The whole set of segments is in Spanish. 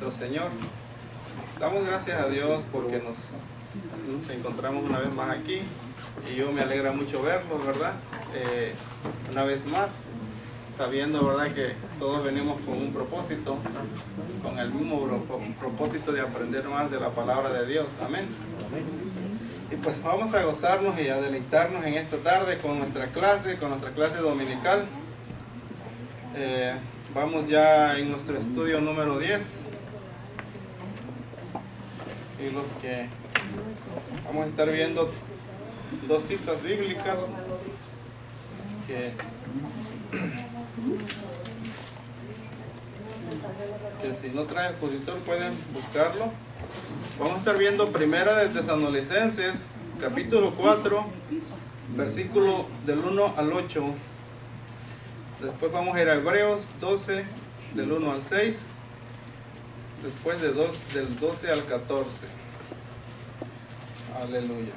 nuestro Señor. Damos gracias a Dios porque nos encontramos una vez más aquí y yo me alegra mucho verlos, ¿verdad? Una vez más, sabiendo, ¿verdad?, que todos venimos con un propósito, con el mismo propósito de aprender más de la palabra de Dios. Amén. Y pues vamos a gozarnos y a deleitarnos en esta tarde con nuestra clase dominical. Vamos ya en nuestro estudio número 10. Y los que vamos a estar viendo dos citas bíblicas que si no trae expositor pueden buscarlo. Vamos a estar viendo Primera de Tesalonicenses, capítulo 4, versículo del 1 al 8. Después vamos a ir a Hebreos 12, del 1 al 6. Después del 12 al 14. Aleluya.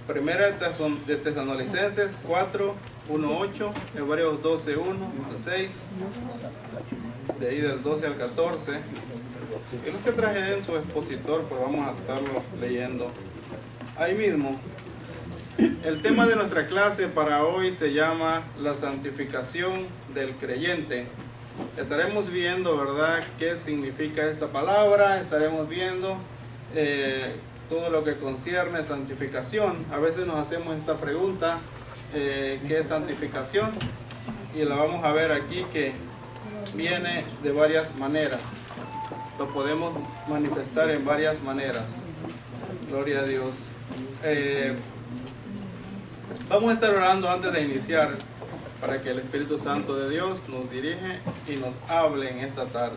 Primera de Tesalonicenses 4, 1, 8. Hebreos 12, 1 al 6. De ahí del 12 al 14. Y los que traje en su expositor, pues vamos a estarlo leyendo ahí mismo. El tema de nuestra clase para hoy se llama la santificación del creyente. Estaremos viendo, ¿verdad?, qué significa esta palabra. Estaremos viendo todo lo que concierne santificación. A veces nos hacemos esta pregunta, ¿qué es santificación? Y la vamos a ver aquí que viene de varias maneras. Lo podemos manifestar en varias maneras. Gloria a Dios. Vamos a estar orando antes de iniciar para que el Espíritu Santo de Dios nos dirige y nos hable en esta tarde.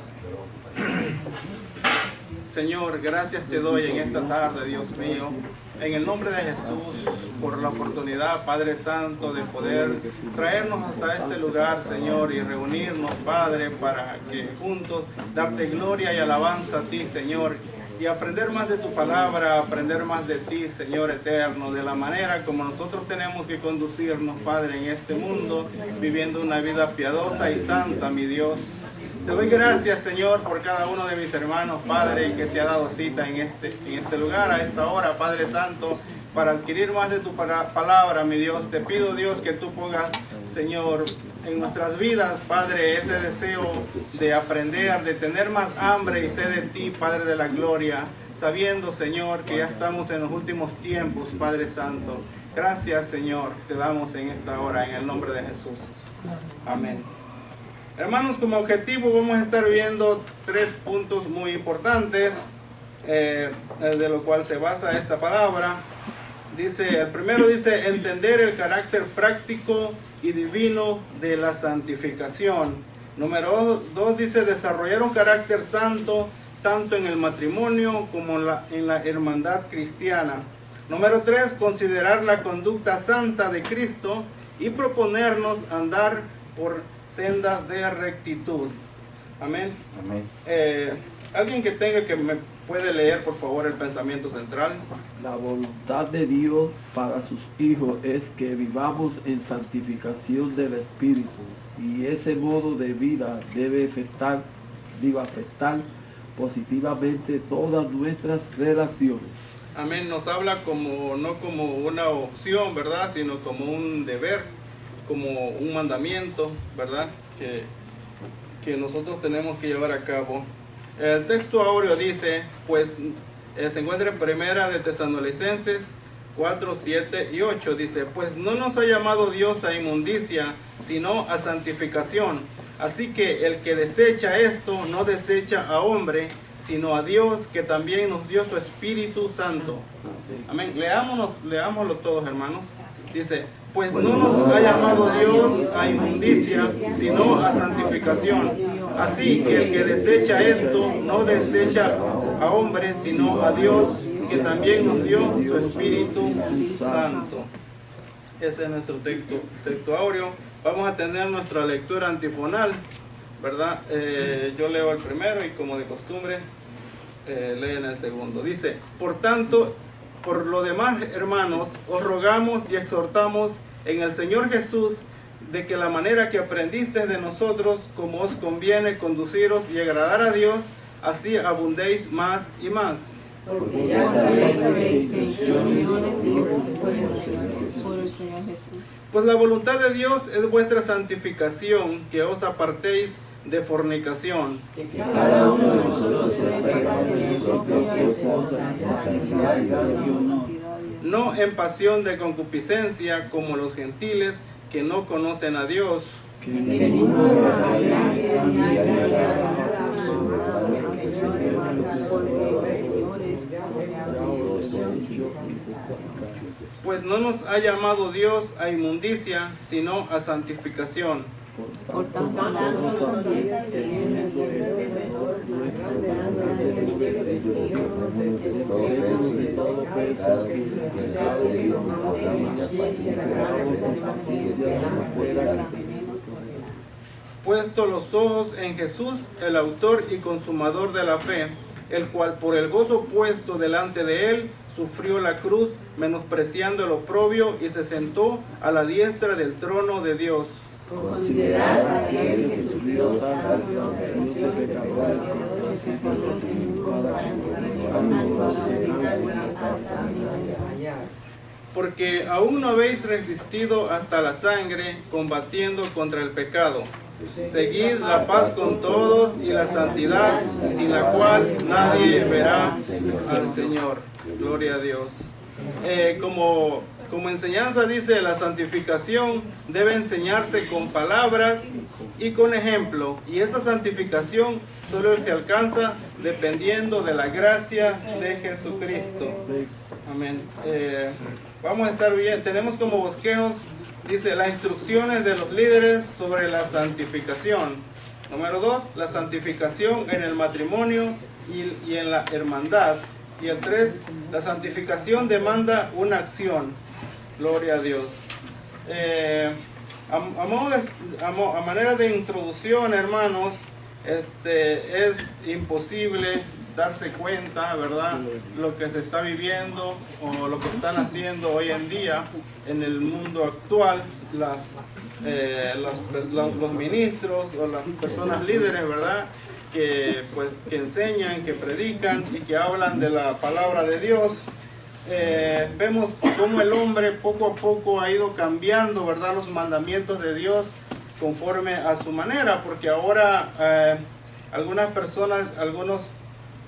Señor, gracias te doy en esta tarde, Dios mío, en el nombre de Jesús, por la oportunidad, Padre Santo, de poder traernos hasta este lugar, Señor, y reunirnos, Padre, para que juntos darte gloria y alabanza a ti, Señor, y aprender más de tu palabra, aprender más de ti, Señor eterno, de la manera como nosotros tenemos que conducirnos, Padre, en este mundo, viviendo una vida piadosa y santa, mi Dios. Te doy gracias, Señor, por cada uno de mis hermanos, Padre, que se ha dado cita en este lugar, a esta hora, Padre Santo, para adquirir más de tu palabra, mi Dios. Te pido, Dios, que tú pongas, Señor, en nuestras vidas, Padre, ese deseo de aprender, de tener más hambre y sed de ti, Padre de la gloria, sabiendo, Señor, que ya estamos en los últimos tiempos, Padre Santo. Gracias, Señor, te damos en esta hora, en el nombre de Jesús. Amén. Hermanos, como objetivo vamos a estar viendo 3 puntos muy importantes, de lo cual se basa esta palabra. El primero dice, entender el carácter práctico y divino de la santificación. Número 2 dice, desarrollar un carácter santo tanto en el matrimonio como en la hermandad cristiana. Número 3, considerar la conducta santa de Cristo y proponernos andar por sendas de rectitud. Amén. Amén. Alguien que me puede leer, por favor, el pensamiento central. La voluntad de Dios para sus hijos es que vivamos en santificación del Espíritu, y ese modo de vida debe afectar positivamente todas nuestras relaciones. Amén. Nos habla no como una opción, ¿verdad?, sino como un deber, como un mandamiento, ¿verdad?, que nosotros tenemos que llevar a cabo. El texto áureo dice, pues se encuentra en Primera de Tesalonicenses 4, 7 y 8. Dice, pues no nos ha llamado Dios a inmundicia, sino a santificación. Así que el que desecha esto no desecha a hombre, sino a Dios, que también nos dio su Espíritu Santo. Amén. Leámoslo todos, hermanos. Dice, pues no nos ha llamado Dios a inmundicia, sino a santificación. Así que el que desecha esto no desecha a hombres, sino a Dios, que también nos dio su Espíritu Santo. Ese es nuestro texto áureo. Vamos a tener nuestra lectura antifonal, ¿verdad? Yo leo el primero y, como de costumbre, leen el segundo. Dice, por tanto, por lo demás, hermanos, os rogamos y exhortamos en el Señor Jesús de que la manera que aprendisteis de nosotros, como os conviene conduciros y agradar a Dios, así abundéis más y más. Porque ya sabéis que instrucciones por el Señor Jesús. Pues la voluntad de Dios es vuestra santificación, que os apartéis de fornicación. Que cada uno de nosotros sepa hacer cosas santidad y honor. No en pasión de concupiscencia como los gentiles que no conocen a Dios. Que ninguno pues no nos ha llamado Dios a inmundicia, sino a santificación. Por tanto, nosotros teniendo de todo peso puesto los ojos en Jesús, el autor y consumador de la fe, el cual por el gozo puesto delante de él sufrió la cruz, menospreciando el oprobio, y se sentó a la diestra del trono de Dios. Considerad a aquel que sufrió tanto porque aún no habéis resistido hasta la sangre, combatiendo contra el pecado. Seguid la paz con todos y la santidad, sin la cual nadie verá al Señor. Gloria a Dios. Como enseñanza dice, la santificación debe enseñarse con palabras y con ejemplo. Y esa santificación solo se alcanza dependiendo de la gracia de Jesucristo. Amén. Vamos a estar bien. Tenemos como bosquejos, dice, las instrucciones de los líderes sobre la santificación. Número 2, la santificación en el matrimonio y en la hermandad. Y el 3, la santificación demanda una acción. Gloria a Dios. A manera de introducción, hermanos, es imposible darse cuenta, ¿verdad?, lo que se está viviendo o lo que están haciendo hoy en día en el mundo actual, los ministros o las personas líderes, ¿verdad?, que enseñan, que predican y que hablan de la palabra de Dios. Vemos cómo el hombre poco a poco ha ido cambiando, ¿verdad?, los mandamientos de Dios conforme a su manera, porque ahora algunas personas, algunos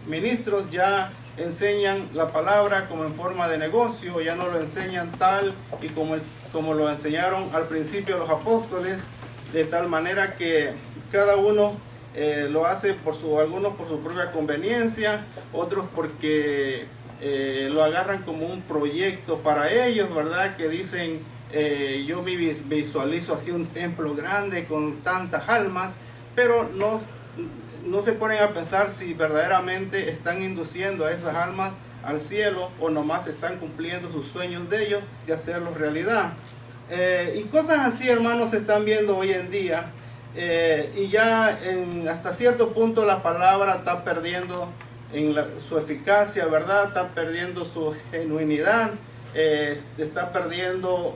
ministros ya enseñan la palabra como en forma de negocio, ya no lo enseñan tal y como lo enseñaron al principio los apóstoles, de tal manera que cada uno lo hace algunos por su propia conveniencia, otros porque lo agarran como un proyecto para ellos, ¿verdad? Que dicen, yo me visualizo así un templo grande con tantas almas, pero no se ponen a pensar si verdaderamente están induciendo a esas almas al cielo o nomás están cumpliendo sus sueños de ellos de hacerlos realidad. Y cosas así, hermanos, se están viendo hoy en día. Y ya hasta cierto punto la palabra está perdiendo su eficacia, ¿verdad? Está perdiendo su genuinidad, está perdiendo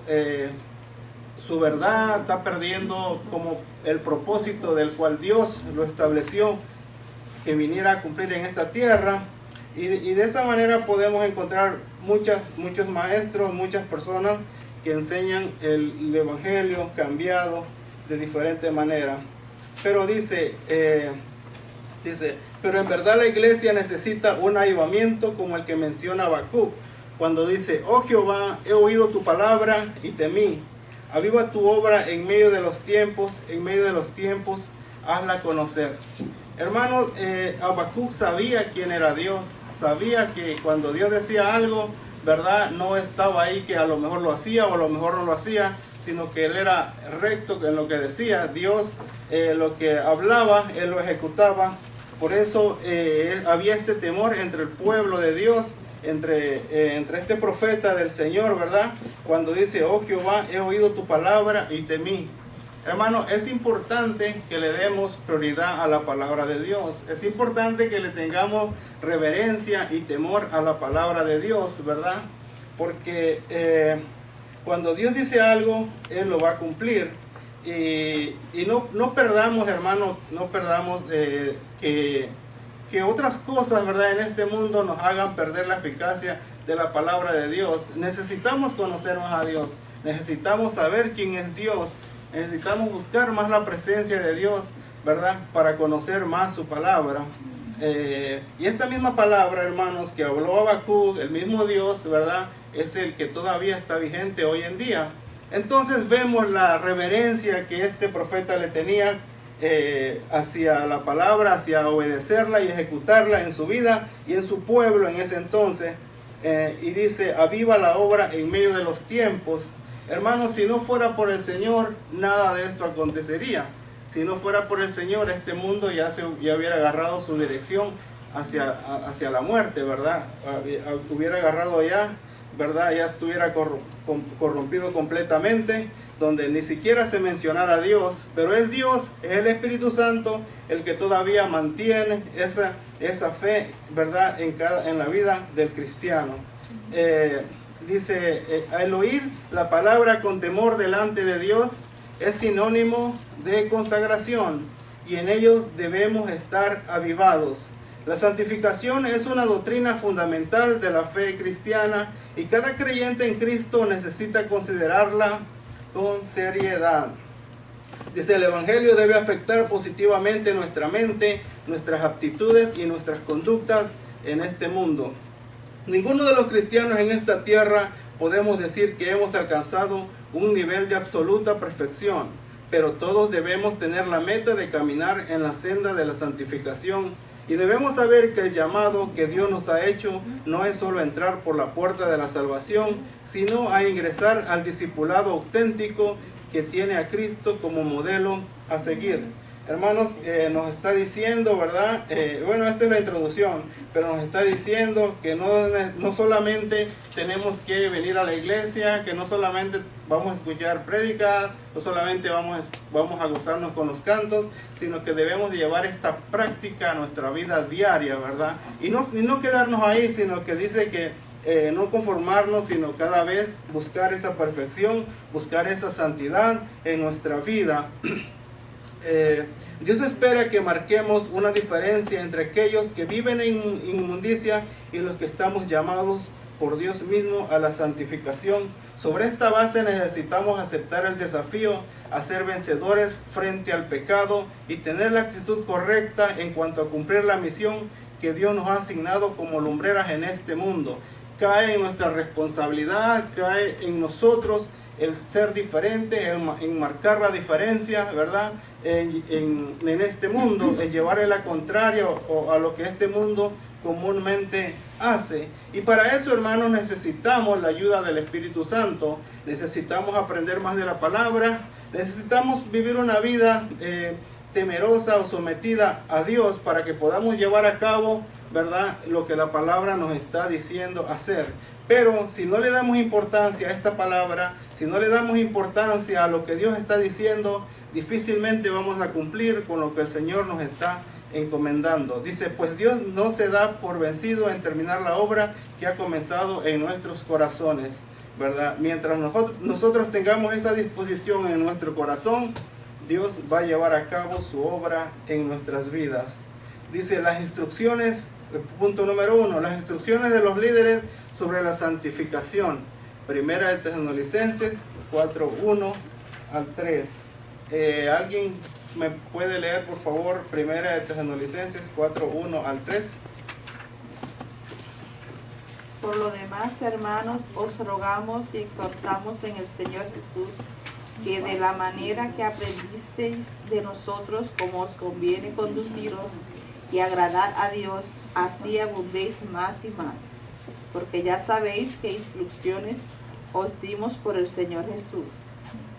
su verdad, está perdiendo como el propósito del cual Dios lo estableció, que viniera a cumplir en esta tierra. Y de esa manera podemos encontrar muchos maestros, muchas personas que enseñan el evangelio cambiado de diferente manera. Pero dice, pero en verdad la iglesia necesita un avivamiento como el que menciona Habacuc, cuando dice, oh Jehová, he oído tu palabra y temí. Aviva tu obra en medio de los tiempos, hazla conocer. Hermanos, Habacuc sabía quién era Dios, sabía que cuando Dios decía algo, ¿verdad?, no estaba ahí que a lo mejor lo hacía o a lo mejor no lo hacía, sino que él era recto en lo que decía. Dios, lo que hablaba, él lo ejecutaba. Por eso había este temor entre el pueblo de Dios, entre este profeta del Señor, ¿verdad? Cuando dice, oh Jehová, he oído tu palabra y temí. Hermano, es importante que le demos prioridad a la palabra de Dios. Es importante que le tengamos reverencia y temor a la palabra de Dios, ¿verdad? Porque cuando Dios dice algo, Él lo va a cumplir. Y no perdamos, hermano, no perdamos que que otras cosas, ¿verdad?, en este mundo nos hagan perder la eficacia de la palabra de Dios. Necesitamos conocer más a Dios, necesitamos saber quién es Dios, necesitamos buscar más la presencia de Dios, ¿verdad?, para conocer más su palabra. Y esta misma palabra, hermanos, que habló Habacuc, el mismo Dios, ¿verdad?, es el que todavía está vigente hoy en día. Entonces vemos la reverencia que este profeta le tenía hacia la palabra, hacia obedecerla y ejecutarla en su vida y en su pueblo en ese entonces. Y dice: aviva la obra en medio de los tiempos. Hermanos, si no fuera por el Señor, nada de esto acontecería. Si no fuera por el Señor, este mundo ya hubiera agarrado su dirección hacia la muerte, ¿verdad? Hubiera agarrado ya, ¿verdad? Ya estuviera corrompido completamente, donde ni siquiera se mencionara a Dios. Pero es Dios, es el Espíritu Santo, el que todavía mantiene esa fe, ¿verdad?, en la vida del cristiano. Dice, al oír la palabra con temor delante de Dios, es sinónimo de consagración, y en ellos debemos estar avivados. La santificación es una doctrina fundamental de la fe cristiana, y cada creyente en Cristo necesita considerarla con seriedad. Dice, el Evangelio debe afectar positivamente nuestra mente, nuestras aptitudes y nuestras conductas en este mundo. Ninguno de los cristianos en esta tierra podemos decir que hemos alcanzado un nivel de absoluta perfección, pero todos debemos tener la meta de caminar en la senda de la santificación, y debemos saber que el llamado que Dios nos ha hecho no es solo entrar por la puerta de la salvación, sino a ingresar al discipulado auténtico que tiene a Cristo como modelo a seguir. Hermanos, nos está diciendo, ¿verdad? Bueno, esta es la introducción, pero nos está diciendo que no solamente tenemos que venir a la iglesia, que no solamente vamos a escuchar prédicas, no solamente vamos a gozarnos con los cantos, sino que debemos de llevar esta práctica a nuestra vida diaria, ¿verdad? Y no quedarnos ahí, sino que dice que no conformarnos, sino cada vez buscar esa perfección, buscar esa santidad en nuestra vida. Dios espera que marquemos una diferencia entre aquellos que viven en inmundicia y los que estamos llamados por Dios mismo a la santificación. Sobre esta base necesitamos aceptar el desafío a ser vencedores frente al pecado y tener la actitud correcta en cuanto a cumplir la misión que Dios nos ha asignado como lumbreras en este mundo. Cae en nuestra responsabilidad, cae en nosotros el ser diferente, en marcar la diferencia, ¿verdad?, en este mundo, en llevarle la contraria a lo que este mundo comúnmente hace. Y para eso, hermanos, necesitamos la ayuda del Espíritu Santo, necesitamos aprender más de la palabra, necesitamos vivir una vida temerosa o sometida a Dios para que podamos llevar a cabo, ¿verdad?, lo que la palabra nos está diciendo hacer. Pero si no le damos importancia a esta palabra, si no le damos importancia a lo que Dios está diciendo, difícilmente vamos a cumplir con lo que el Señor nos está encomendando. Dice, pues Dios no se da por vencido en terminar la obra que ha comenzado en nuestros corazones, ¿verdad? Mientras nosotros tengamos esa disposición en nuestro corazón, Dios va a llevar a cabo su obra en nuestras vidas. Dice, las instrucciones, punto número 1, las instrucciones de los líderes sobre la santificación. Primera de Tesalonicenses 4:1 al 3. ¿Alguien me puede leer, por favor, Primera de Tesalonicenses 4:1 al 3? Por lo demás, hermanos, os rogamos y exhortamos en el Señor Jesús, que de la manera que aprendisteis de nosotros, como os conviene conduciros y agradar a Dios, así abundéis más y más. Porque ya sabéis qué instrucciones os dimos por el Señor Jesús.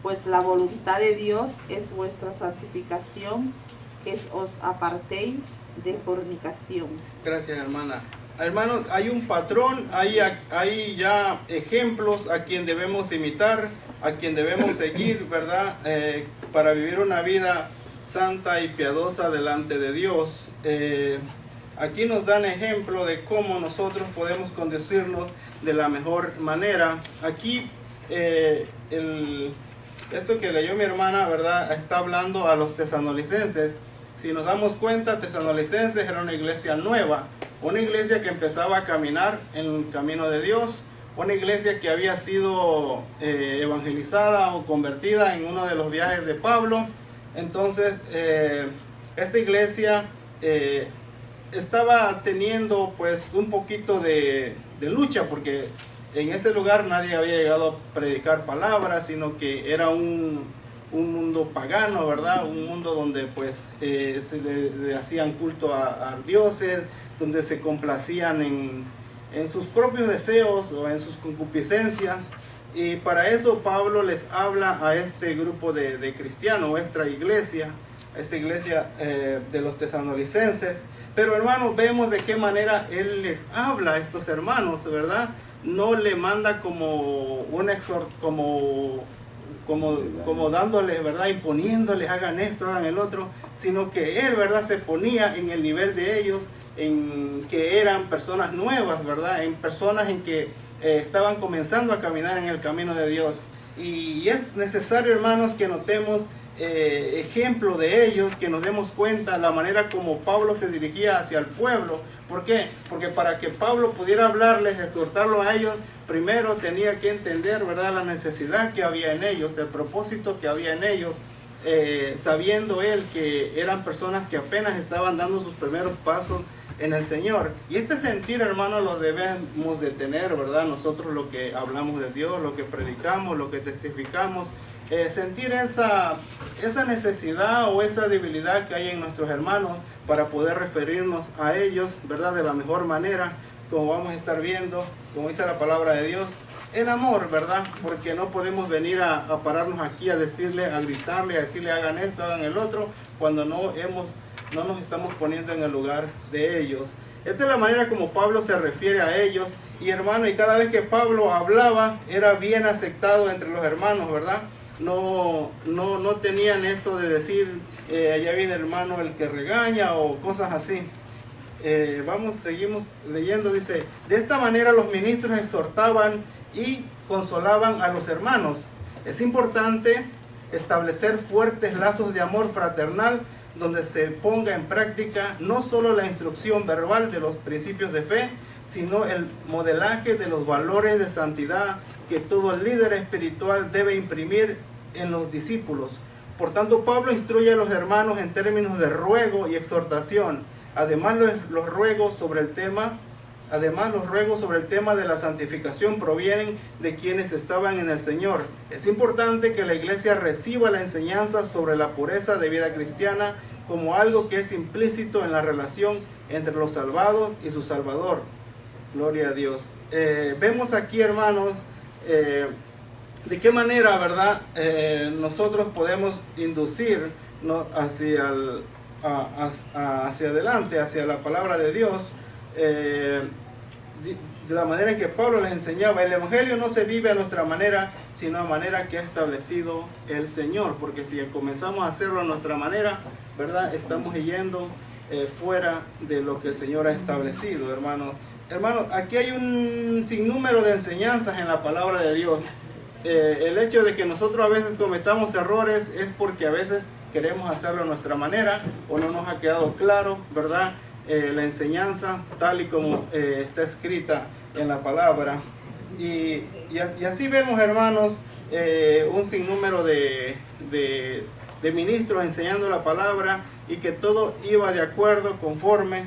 Pues la voluntad de Dios es vuestra santificación, que os apartéis de fornicación. Gracias, hermana. Hermanos, hay un patrón, hay ya ejemplos a quien debemos imitar, a quien debemos seguir, ¿verdad? Para vivir una vida santa y piadosa delante de Dios. Aquí nos dan ejemplo de cómo nosotros podemos conducirnos de la mejor manera. Aquí esto que leyó mi hermana, ¿verdad?, está hablando a los tesalonicenses. Si nos damos cuenta, Tesalonicenses era una iglesia nueva, una iglesia que empezaba a caminar en el camino de Dios, una iglesia que había sido evangelizada o convertida en uno de los viajes de Pablo. Entonces, esta iglesia estaba teniendo pues un poquito de lucha, porque en ese lugar nadie había llegado a predicar palabras, sino que era un mundo pagano, ¿verdad? Un mundo donde pues se le hacían culto a dioses, donde se complacían en sus propios deseos o en sus concupiscencias. Y para eso Pablo les habla a este grupo de cristianos, esta iglesia de los tesalonicenses. Pero hermanos, vemos de qué manera él les habla a estos hermanos, ¿verdad? No le manda como un como dándoles, ¿verdad? Imponiéndoles, hagan esto, hagan el otro, sino que él, ¿verdad? Se ponía en el nivel de ellos, en que eran personas nuevas, ¿verdad? En personas en que estaban comenzando a caminar en el camino de Dios. Y es necesario, hermanos, que notemos ejemplo de ellos, que nos demos cuenta la manera como Pablo se dirigía hacia el pueblo. ¿Por qué? Porque para que Pablo pudiera hablarles, exhortarlos a ellos, primero tenía que entender, ¿verdad?, la necesidad que había en ellos, el propósito que había en ellos, sabiendo él que eran personas que apenas estaban dando sus primeros pasos en el Señor. Y este sentir, hermanos, lo debemos de tener, ¿verdad? Nosotros, lo que hablamos de Dios, lo que predicamos, lo que testificamos, sentir esa necesidad o esa debilidad que hay en nuestros hermanos para poder referirnos a ellos, ¿verdad?, de la mejor manera, como vamos a estar viendo, como dice la palabra de Dios, en amor, ¿verdad? Porque no podemos venir a pararnos aquí a decirle, a gritarle, a decirle hagan esto, hagan el otro, cuando no nos estamos poniendo en el lugar de ellos. Esta es la manera como Pablo se refiere a ellos. Y hermano, y cada vez que Pablo hablaba, era bien aceptado entre los hermanos, ¿verdad? No tenían eso de decir, allá viene hermano el que regaña o cosas así. Seguimos leyendo, dice, de esta manera los ministros exhortaban y consolaban a los hermanos. Es importante establecer fuertes lazos de amor fraternal donde se ponga en práctica no solo la instrucción verbal de los principios de fe, sino el modelaje de los valores de santidad que todo líder espiritual debe imprimir en los discípulos. Por tanto, Pablo instruye a los hermanos en términos de ruego y exhortación. Además, los ruegos sobre el tema de la santificación provienen de quienes estaban en el Señor. Es importante que la iglesia reciba la enseñanza sobre la pureza de vida cristiana como algo que es implícito en la relación entre los salvados y su Salvador. Gloria a Dios. Vemos aquí, hermanos, de qué manera, ¿verdad?, nosotros podemos inducir, ¿no?, hacia adelante, hacia la palabra de Dios, de la manera en que Pablo les enseñaba. El evangelio no se vive a nuestra manera, sino a manera que ha establecido el Señor, porque si comenzamos a hacerlo a nuestra manera, ¿verdad?, estamos yendo fuera de lo que el Señor ha establecido, hermanos. Hermanos, aquí hay un sinnúmero de enseñanzas en la palabra de Dios. El hecho de que nosotros a veces cometamos errores es porque a veces queremos hacerlo a nuestra manera o no nos ha quedado claro, ¿verdad?, la enseñanza tal y como está escrita en la palabra. Y así vemos, hermanos, un sinnúmero de ministros enseñando la palabra, y que todo iba de acuerdo conforme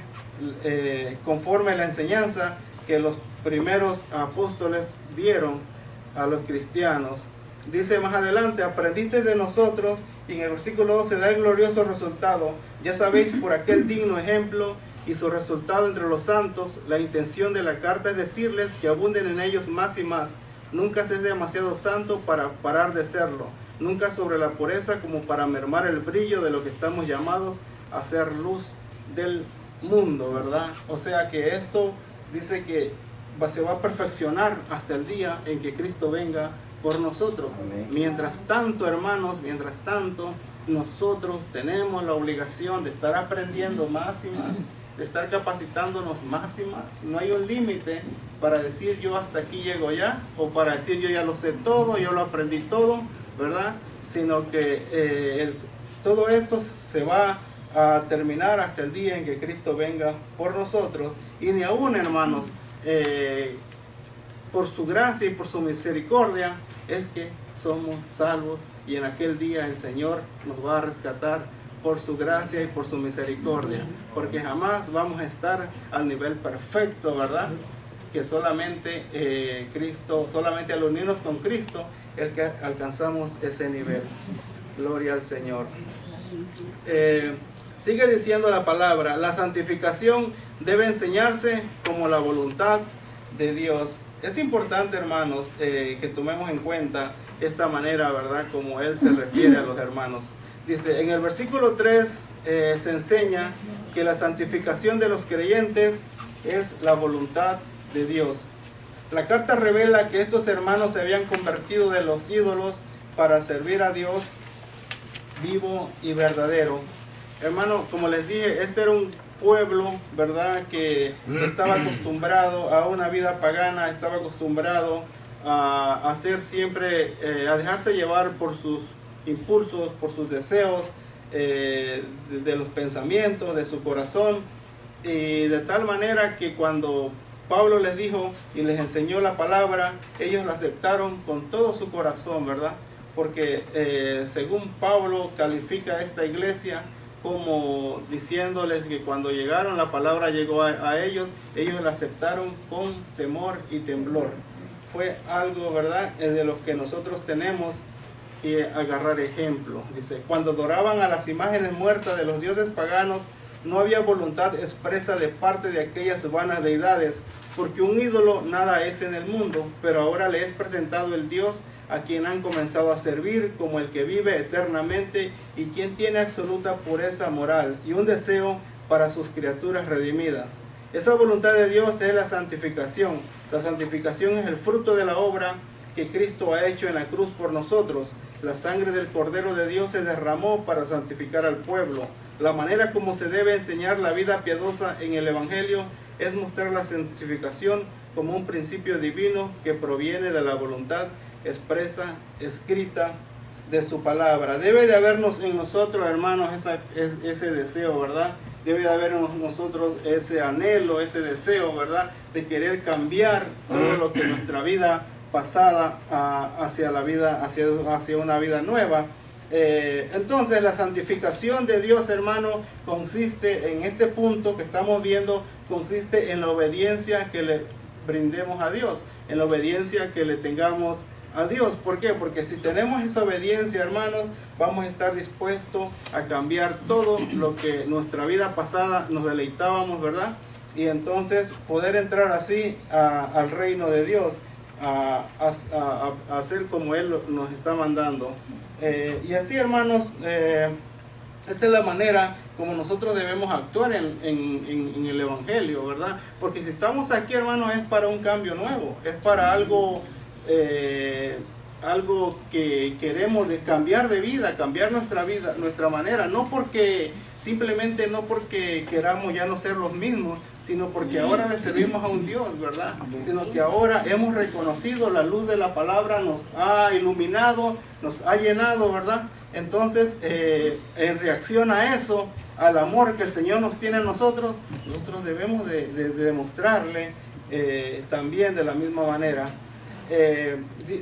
la enseñanza que los primeros apóstoles dieron a los cristianos. Dice más adelante, aprendiste de nosotros, y en el versículo 12 da el glorioso resultado. Ya sabéis por aquel digno ejemplo y su resultado entre los santos. La intención de la carta es decirles que abunden en ellos más y más. Nunca se es demasiado santo para parar de serlo. Nunca sobre la pureza como para mermar el brillo de lo que estamos llamados a ser luz del mundo, ¿verdad? O sea que esto dice que se va a perfeccionar hasta el día en que Cristo venga por nosotros. Amén. Mientras tanto, hermanos, nosotros tenemos la obligación de estar aprendiendo más y más, de estar capacitándonos más y más. No hay un límite para decir yo hasta aquí llego ya, o para decir yo ya lo sé todo, yo lo aprendí todo, ¿verdad? Sino que todo esto se va a terminar hasta el día en que Cristo venga por nosotros. Y ni aún, hermanos, por su gracia y por su misericordia es que somos salvos, y en aquel día el Señor nos va a rescatar por su gracia y por su misericordia, porque jamás vamos a estar al nivel perfecto, ¿verdad? Que solamente Cristo, solamente al unirnos con Cristo, el que alcanzamos ese nivel. Gloria al Señor. Sigue diciendo la palabra: la santificación debe enseñarse como la voluntad de Dios. Es importante, hermanos, que tomemos en cuenta esta manera, ¿verdad?, como Él se refiere a los hermanos. Dice, en el versículo 3 se enseña que la santificación de los creyentes es la voluntad de Dios. La carta revela que estos hermanos se habían convertido de los ídolos para servir a Dios vivo y verdadero. Hermano, como les dije, este era un pueblo, ¿verdad?, que estaba acostumbrado a una vida pagana, estaba acostumbrado a hacer siempre, a dejarse llevar por sus impulsos, por sus deseos, de los pensamientos, de su corazón, y de tal manera que cuando Pablo les dijo y les enseñó la palabra, ellos la aceptaron con todo su corazón, ¿verdad? Porque según Pablo califica a esta iglesia como diciéndoles que cuando llegaron, la palabra llegó a ellos, ellos la aceptaron con temor y temblor. Fue algo, ¿verdad?, de lo que nosotros tenemos que agarrar ejemplo. Dice, cuando adoraban a las imágenes muertas de los dioses paganos, no había voluntad expresa de parte de aquellas vanas deidades, porque un ídolo nada es en el mundo, pero ahora le es presentado el Dios a quien han comenzado a servir como el que vive eternamente y quien tiene absoluta pureza moral y un deseo para sus criaturas redimidas. Esa voluntad de Dios es la santificación. La santificación es el fruto de la obra que Cristo ha hecho en la cruz por nosotros. La sangre del Cordero de Dios se derramó para santificar al pueblo. La manera como se debe enseñar la vida piadosa en el Evangelio es mostrar la santificación como un principio divino que proviene de la voluntad expresa, escrita de su palabra. Debe de habernos en nosotros, hermanos, ese deseo, ¿verdad? Debe de haber en nosotros ese anhelo, ese deseo, ¿verdad?, de querer cambiar todo lo que nuestra vida pasada hacia la vida, hacia una vida nueva. Entonces la santificación de Dios, hermano, consiste en este punto que estamos viendo, consiste en la obediencia que le brindemos a Dios, en la obediencia que le tengamos a Dios. ¿Por qué? Porque si tenemos esa obediencia, hermanos, vamos a estar dispuestos a cambiar todo lo que nuestra vida pasada nos deleitábamos, ¿verdad? Y entonces poder entrar así al reino de Dios, a hacer como Él nos está mandando. Y así, hermanos, esa es la manera como nosotros debemos actuar en el Evangelio, ¿verdad? Porque si estamos aquí, hermanos, es para un cambio nuevo, es para algo que queremos cambiar de vida, cambiar nuestra vida, nuestra manera, simplemente no porque queramos ya no ser los mismos, sino porque ahora le servimos a un Dios, ¿verdad? Sino que ahora hemos reconocido la luz de la palabra, nos ha iluminado, nos ha llenado, ¿verdad? Entonces, en reacción a eso, al amor que el Señor nos tiene a nosotros debemos de demostrarle también de la misma manera.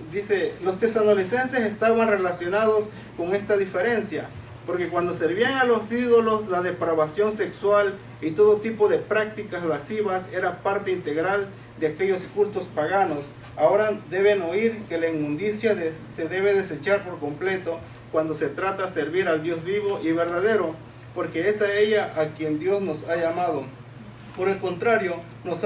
Dice, los tesalonicenses estaban relacionados con esta diferencia, porque cuando servían a los ídolos, la depravación sexual y todo tipo de prácticas lascivas era parte integral de aquellos cultos paganos. Ahora deben oír que la inmundicia se debe desechar por completo cuando se trata de servir al Dios vivo y verdadero, porque es a ella a quien Dios nos ha llamado. Por el contrario, nos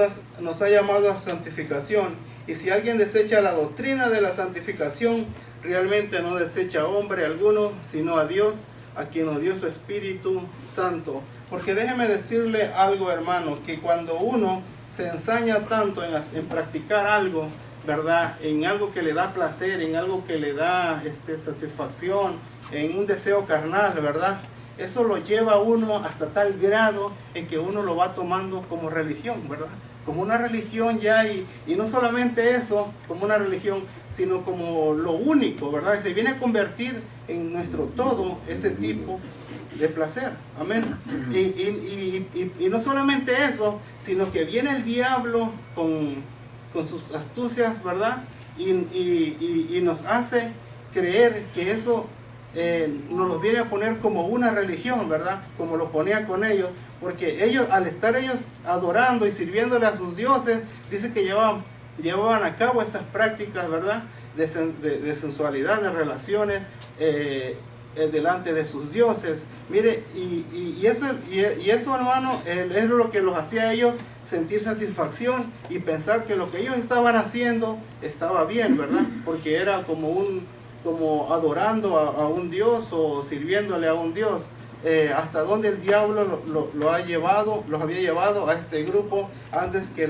ha llamado a santificación. Y si alguien desecha la doctrina de la santificación, realmente no desecha a hombre alguno, sino a Dios, a quien nos dio su Espíritu Santo. Porque déjeme decirle algo, hermano, que cuando uno se ensaña tanto en practicar algo, ¿verdad?, en algo que le da placer, en algo que le da satisfacción, en un deseo carnal, ¿verdad?, eso lo lleva a uno hasta tal grado en que uno lo va tomando como religión, ¿verdad? Como una religión ya, y no solamente eso, como una religión, sino como lo único, ¿verdad? Se viene a convertir en nuestro todo ese tipo de placer. Amén. Y no solamente eso, sino que viene el diablo con sus astucias, ¿verdad? Y nos hace creer que eso nos lo viene a poner como una religión, ¿verdad? Como lo ponía con ellos, porque ellos, al estar ellos adorando y sirviéndole a sus dioses, dice que llevaban a cabo esas prácticas, ¿verdad? De sensualidad, de relaciones delante de sus dioses. Mire, y eso, hermano, es lo que los hacía a ellos sentir satisfacción y pensar que lo que ellos estaban haciendo estaba bien, ¿verdad? Porque era como adorando a un dios o sirviéndole a un dios. Hasta donde el diablo los había llevado a este grupo antes que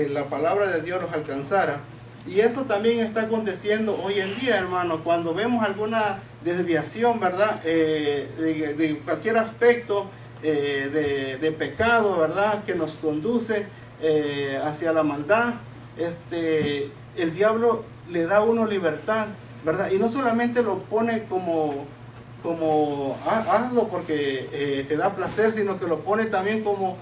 la palabra de Dios los alcanzara. Y eso también está aconteciendo hoy en día, hermano, cuando vemos alguna desviación, ¿verdad? De cualquier aspecto de pecado, ¿verdad? Que nos conduce hacia la maldad. El diablo le da a uno libertad, ¿verdad? Y no solamente lo pone como hazlo porque te da placer, sino que lo pone también como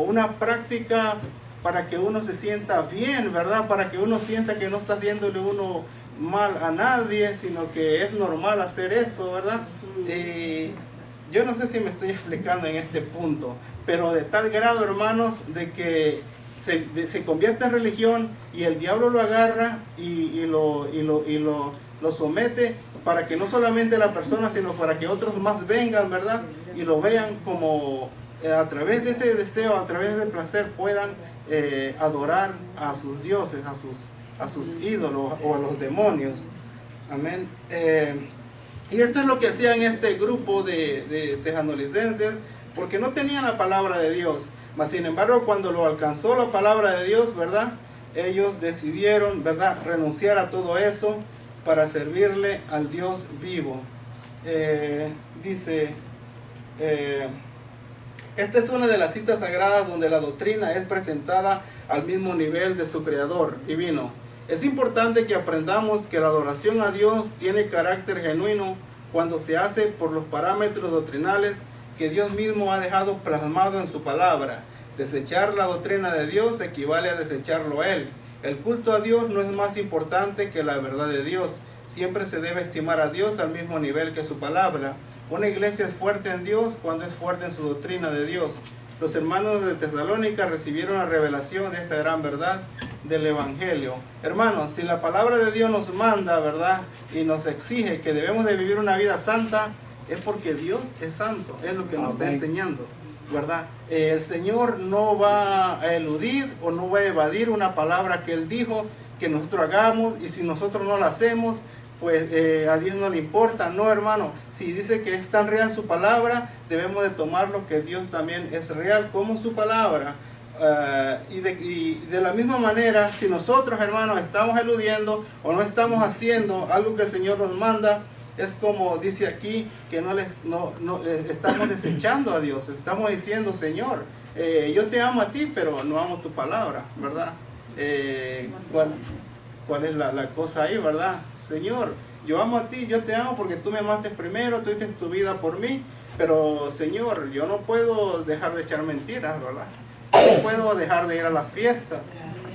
una práctica para que uno se sienta bien, ¿verdad? Para que uno sienta que no está haciéndole uno mal a nadie, sino que es normal hacer eso, ¿verdad? Yo no sé si me estoy explicando en este punto, pero de tal grado, hermanos, de que se convierte en religión y el diablo lo agarra y lo somete para que no solamente la persona, sino para que otros más vengan, ¿verdad? Y lo vean como a través de ese deseo, a través de ese placer, puedan adorar a sus dioses, a sus ídolos o a los demonios. Amén. Y esto es lo que hacían este grupo de tesanolicenses, porque no tenían la palabra de Dios. Mas sin embargo, cuando lo alcanzó la palabra de Dios, ¿verdad? Ellos decidieron, ¿verdad?, renunciar a todo eso para servirle al Dios vivo. Dice, esta es una de las citas sagradas donde la doctrina es presentada al mismo nivel de su creador divino. Es importante que aprendamos que la adoración a Dios tiene carácter genuino cuando se hace por los parámetros doctrinales que Dios mismo ha dejado plasmado en su palabra. Desechar la doctrina de Dios equivale a desecharlo a Él. El culto a Dios no es más importante que la verdad de Dios. Siempre se debe estimar a Dios al mismo nivel que su palabra. Una iglesia es fuerte en Dios cuando es fuerte en su doctrina de Dios. Los hermanos de Tesalónica recibieron la revelación de esta gran verdad del Evangelio. Hermanos, si la palabra de Dios nos manda, ¿verdad?, y nos exige que debemos de vivir una vida santa, es porque Dios es santo, es lo que nos está enseñando, ¿verdad? El Señor no va a eludir o no va a evadir una palabra que Él dijo que nosotros hagamos, y si nosotros no la hacemos, pues a Dios no le importa. No, hermano, si dice que es tan real su palabra, debemos de tomarlo que Dios también es real como su palabra. Y de la misma manera, si nosotros, hermanos, estamos eludiendo o no estamos haciendo algo que el Señor nos manda, es como dice aquí, que no estamos desechando a Dios. Estamos diciendo, Señor, yo te amo a ti, pero no amo tu palabra, ¿verdad? ¿Cuál es la cosa ahí, verdad? Señor, yo amo a ti, yo te amo porque tú me amaste primero, tú diste tu vida por mí, pero Señor, yo no puedo dejar de echar mentiras, ¿verdad? Yo no puedo dejar de ir a las fiestas,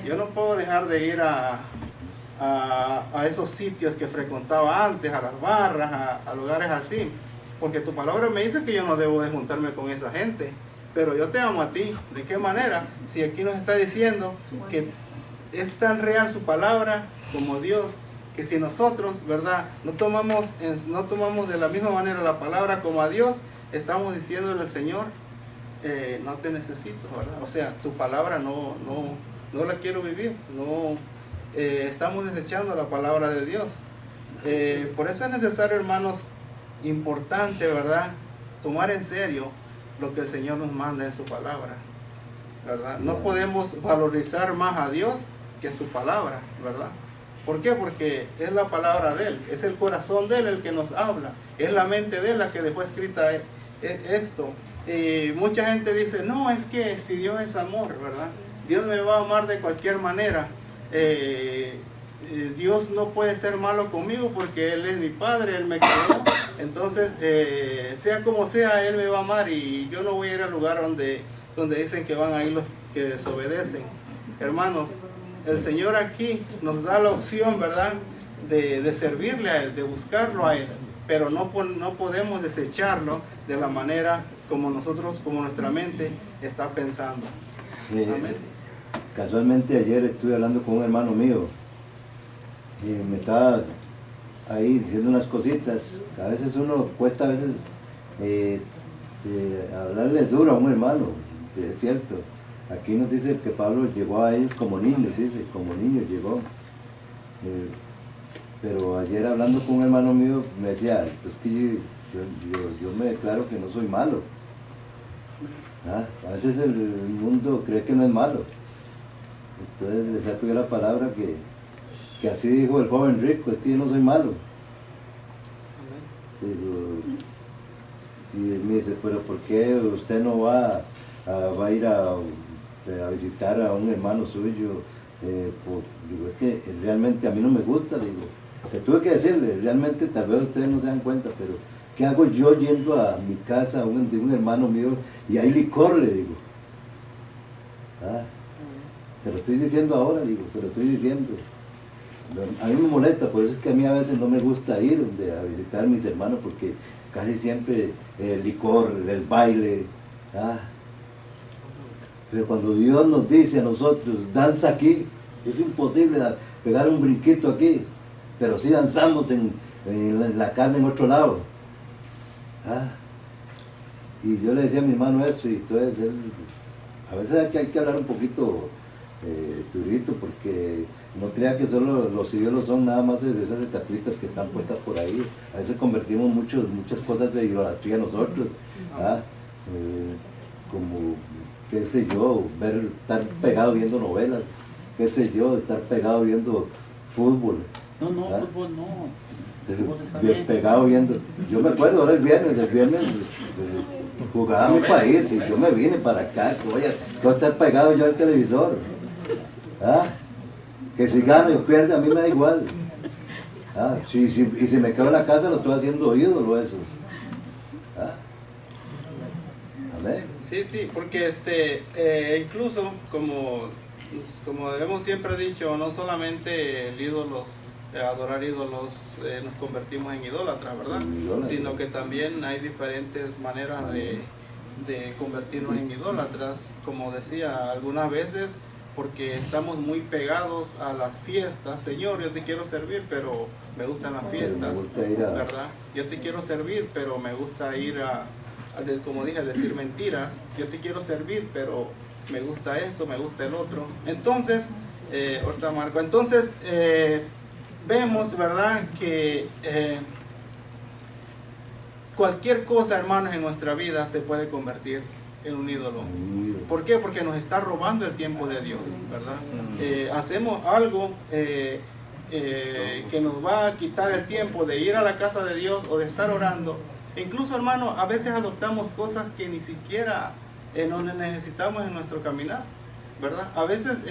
yo no puedo dejar de ir a esos sitios que frecuentaba antes, a las barras, a lugares así, porque tu palabra me dice que yo no debo de juntarme con esa gente, pero yo te amo a ti. ¿De qué manera? Si aquí nos está diciendo que es tan real su palabra como Dios, que si nosotros, ¿verdad?, no tomamos de la misma manera la palabra como a Dios, estamos diciéndole al Señor, no te necesito, ¿verdad? O sea, tu palabra no la quiero vivir, estamos desechando la palabra de Dios. Por eso es necesario, hermanos, importante, ¿verdad?, tomar en serio lo que el Señor nos manda en su palabra, ¿verdad? No podemos valorizar más a Dios que su palabra, ¿verdad? ¿Por qué? Porque es la palabra de Él, es el corazón de Él el que nos habla, es la mente de Él la que dejó escrita esto. Mucha gente dice, no, es que si Dios es amor, ¿verdad? Dios me va a amar de cualquier manera. Dios no puede ser malo conmigo porque Él es mi Padre, Él me creó, Entonces, sea como sea, Él me va a amar y yo no voy a ir al lugar donde dicen que van a ir los que desobedecen. Hermanos, el Señor aquí nos da la opción, ¿verdad?, de servirle a Él, de buscarlo a Él, pero no podemos desecharlo de la manera como nuestra mente está pensando. Amén. Casualmente ayer estuve hablando con un hermano mío y me estaba ahí diciendo unas cositas. A veces uno cuesta hablarle duro a un hermano, es cierto. Aquí nos dice que Pablo llegó a ellos como niños, dice, como niños llegó. Pero ayer hablando con un hermano mío me decía, pues que yo me declaro que no soy malo. A veces el mundo cree que no es malo. Entonces le saco yo la palabra que así dijo el joven rico, es que yo no soy malo. Y me dice, pero ¿por qué usted no va a ir a visitar a un hermano suyo? Digo, es que realmente a mí no me gusta, digo. Le tuve que decirle, realmente tal vez ustedes no se dan cuenta, pero ¿qué hago yo yendo a mi casa de un hermano mío y hay licor? Le digo. Se lo estoy diciendo ahora, digo, se lo estoy diciendo. A mí me molesta, por eso es que a mí a veces no me gusta ir a visitar a mis hermanos, porque casi siempre el licor, el baile. Pero cuando Dios nos dice a nosotros, danza aquí, es imposible pegar un brinquito aquí, pero sí danzamos en la carne en otro lado. Y yo le decía a mi hermano eso, y entonces él, a veces hay que hablar un poquito durito, porque no crea que solo los ídolos son nada más de esas estatuitas que están puestas por ahí. A veces convertimos muchas cosas de idolatría nosotros, como, qué sé yo, estar pegado viendo novelas, qué sé yo, estar pegado viendo fútbol. Fútbol no. Bien pegado viendo. Yo me acuerdo, ahora el viernes jugaba mi país y yo me vine para acá, voy a estar pegado yo al televisor. Que si gana o pierde a mí me da igual. Y si me quedo en la casa lo estoy haciendo ídolo eso. Amén. Sí, porque incluso como hemos siempre dicho, no solamente el adorar ídolos nos convertimos en idólatras, ¿verdad? Sino que también hay diferentes maneras de convertirnos en idólatras, como decía, algunas veces porque estamos muy pegados a las fiestas. Señor, yo te quiero servir, pero me gustan las fiestas, ¿verdad? Yo te quiero servir, pero me gusta ir como dije, a decir mentiras. Yo te quiero servir, pero me gusta esto, me gusta el otro. Entonces, ahorita Marco, vemos, ¿verdad?, que cualquier cosa, hermanos, en nuestra vida se puede convertir en un ídolo. ¿Por qué? Porque nos está robando el tiempo de Dios, ¿verdad? Hacemos algo que nos va a quitar el tiempo de ir a la casa de Dios o de estar orando. Incluso, hermanos, a veces adoptamos cosas que ni siquiera no necesitamos en nuestro caminar, ¿verdad? A veces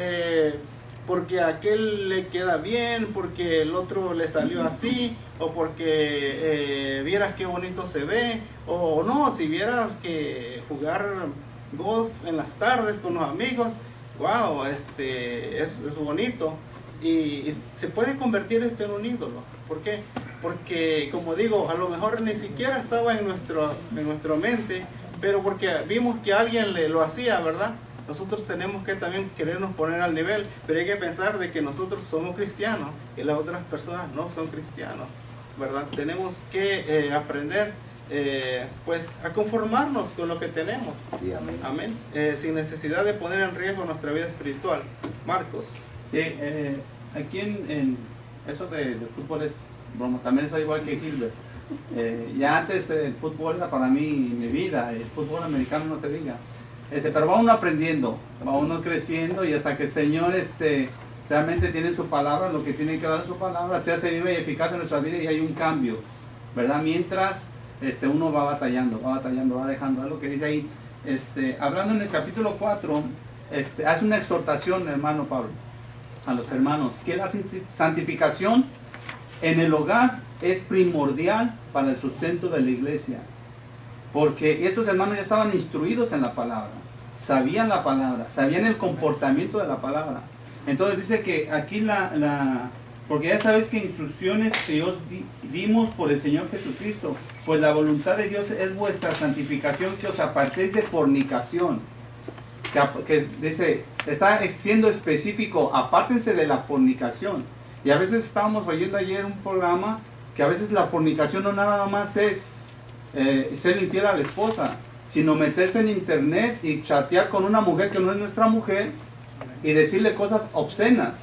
porque a aquel le queda bien, porque el otro le salió así, o porque vieras qué bonito se ve, o no, si vieras que jugar golf en las tardes con los amigos, wow, es bonito, y se puede convertir esto en un ídolo. ¿Por qué? Porque, como digo, a lo mejor ni siquiera estaba en nuestra mente, pero porque vimos que alguien lo hacía, ¿verdad? Nosotros tenemos que también querernos poner al nivel, pero hay que pensar de que nosotros somos cristianos y las otras personas no son cristianos, ¿verdad? Tenemos que aprender pues a conformarnos con lo que tenemos. Sí, amén. Amén. Sin necesidad de poner en riesgo nuestra vida espiritual. Marcos. Sí, aquí en eso de fútbol es, bueno, también soy igual que Gilbert. Ya antes el fútbol era para mí mi vida, el fútbol americano no se diga. Pero va uno aprendiendo, va uno creciendo, y hasta que el Señor realmente tiene su palabra, lo que tiene que dar en su palabra, se hace viva y eficaz en nuestra vida, y hay un cambio, ¿verdad? Mientras uno va batallando, va dejando. Es lo que dice ahí, hablando en el capítulo 4, hace una exhortación, hermano Pablo, a los hermanos, que la santificación en el hogar es primordial para el sustento de la iglesia. Porque estos hermanos ya estaban instruidos en la palabra, sabían la palabra, sabían el comportamiento de la palabra. Entonces dice que aquí porque ya sabéis que instrucciones que os dimos por el Señor Jesucristo, pues la voluntad de Dios es vuestra santificación, que os apartéis de fornicación. Que dice, está siendo específico, apártense de la fornicación. Y a veces estábamos oyendo ayer un programa que a veces la fornicación no nada más es ser infiel a la esposa, sino meterse en internet y chatear con una mujer que no es nuestra mujer y decirle cosas obscenas,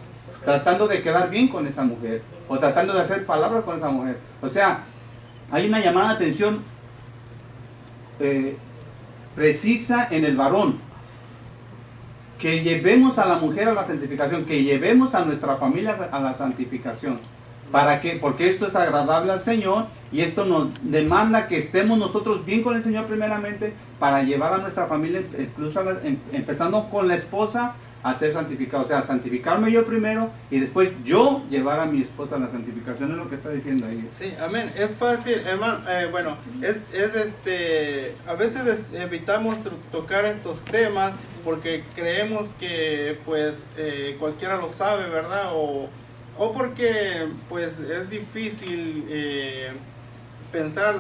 tratando de quedar bien con esa mujer o tratando de hacer palabras con esa mujer. O sea, hay una llamada de atención precisa en el varón, que llevemos a la mujer a la santificación, que llevemos a nuestra familia a la santificación. ¿Para qué? Porque esto es agradable al Señor y esto nos demanda que estemos nosotros bien con el Señor primeramente para llevar a nuestra familia, incluso empezando con la esposa, a ser santificado. O sea, santificarme yo primero y después yo llevar a mi esposa a la santificación, es lo que está diciendo ahí. Sí, amén. Es fácil, hermano. Bueno, a veces evitamos tocar estos temas porque creemos que pues cualquiera lo sabe, ¿verdad? O porque pues es difícil pensar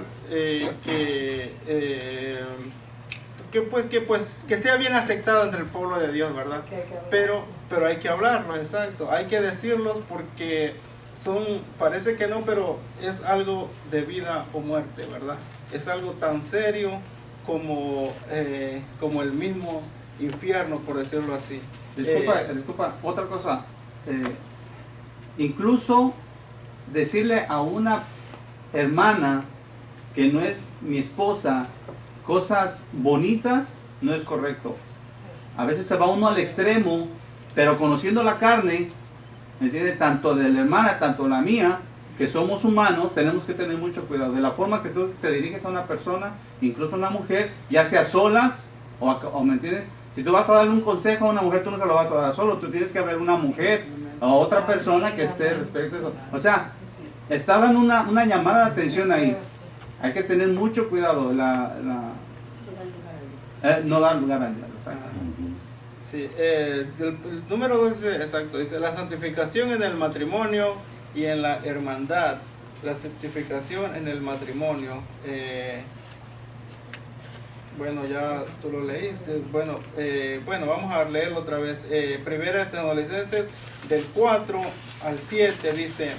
que sea bien aceptado entre el pueblo de Dios, ¿verdad? Pero hay que hablarlo, exacto, hay que decirlo porque parece que no, pero es algo de vida o muerte, ¿verdad? Es algo tan serio como el mismo infierno, por decirlo así. Disculpa, otra cosa. Incluso decirle a una hermana que no es mi esposa cosas bonitas no es correcto. A veces se va uno al extremo, pero conociendo la carne, ¿me entiendes? Tanto de la hermana, tanto la mía, que somos humanos, tenemos que tener mucho cuidado de la forma que tú te diriges a una persona, incluso a una mujer, ya sea solas o ¿me entiendes? Si tú vas a darle un consejo a una mujer, tú no se lo vas a dar solo, tú tienes que ver una mujer a otra persona que esté respecto a eso. O sea, está dando una llamada de atención ahí. Hay que tener mucho cuidado, no dar lugar al diablo. Sí, el número 2 dice, exacto, dice la santificación en el matrimonio y en la hermandad. La santificación en el matrimonio. Bueno, ya tú lo leíste. Bueno, vamos a leerlo otra vez. Primera de Tesalonicenses del 4 al 7 dice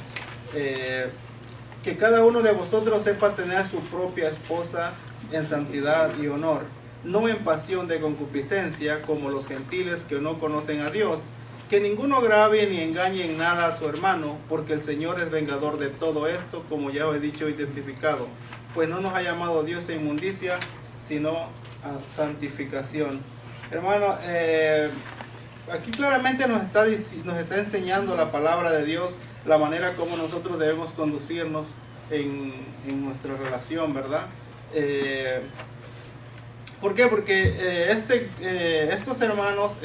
que cada uno de vosotros sepa tener su propia esposa en santidad y honor, no en pasión de concupiscencia como los gentiles que no conocen a Dios, que ninguno grave ni engañe en nada a su hermano, porque el Señor es vengador de todo esto, como ya os he dicho y testificado, pues no nos ha llamado Dios a inmundicia, sino a santificación. Hermano, aquí claramente nos está enseñando la palabra de Dios, la manera como nosotros debemos conducirnos en nuestra relación, ¿verdad? ¿Por qué? Porque estos hermanos,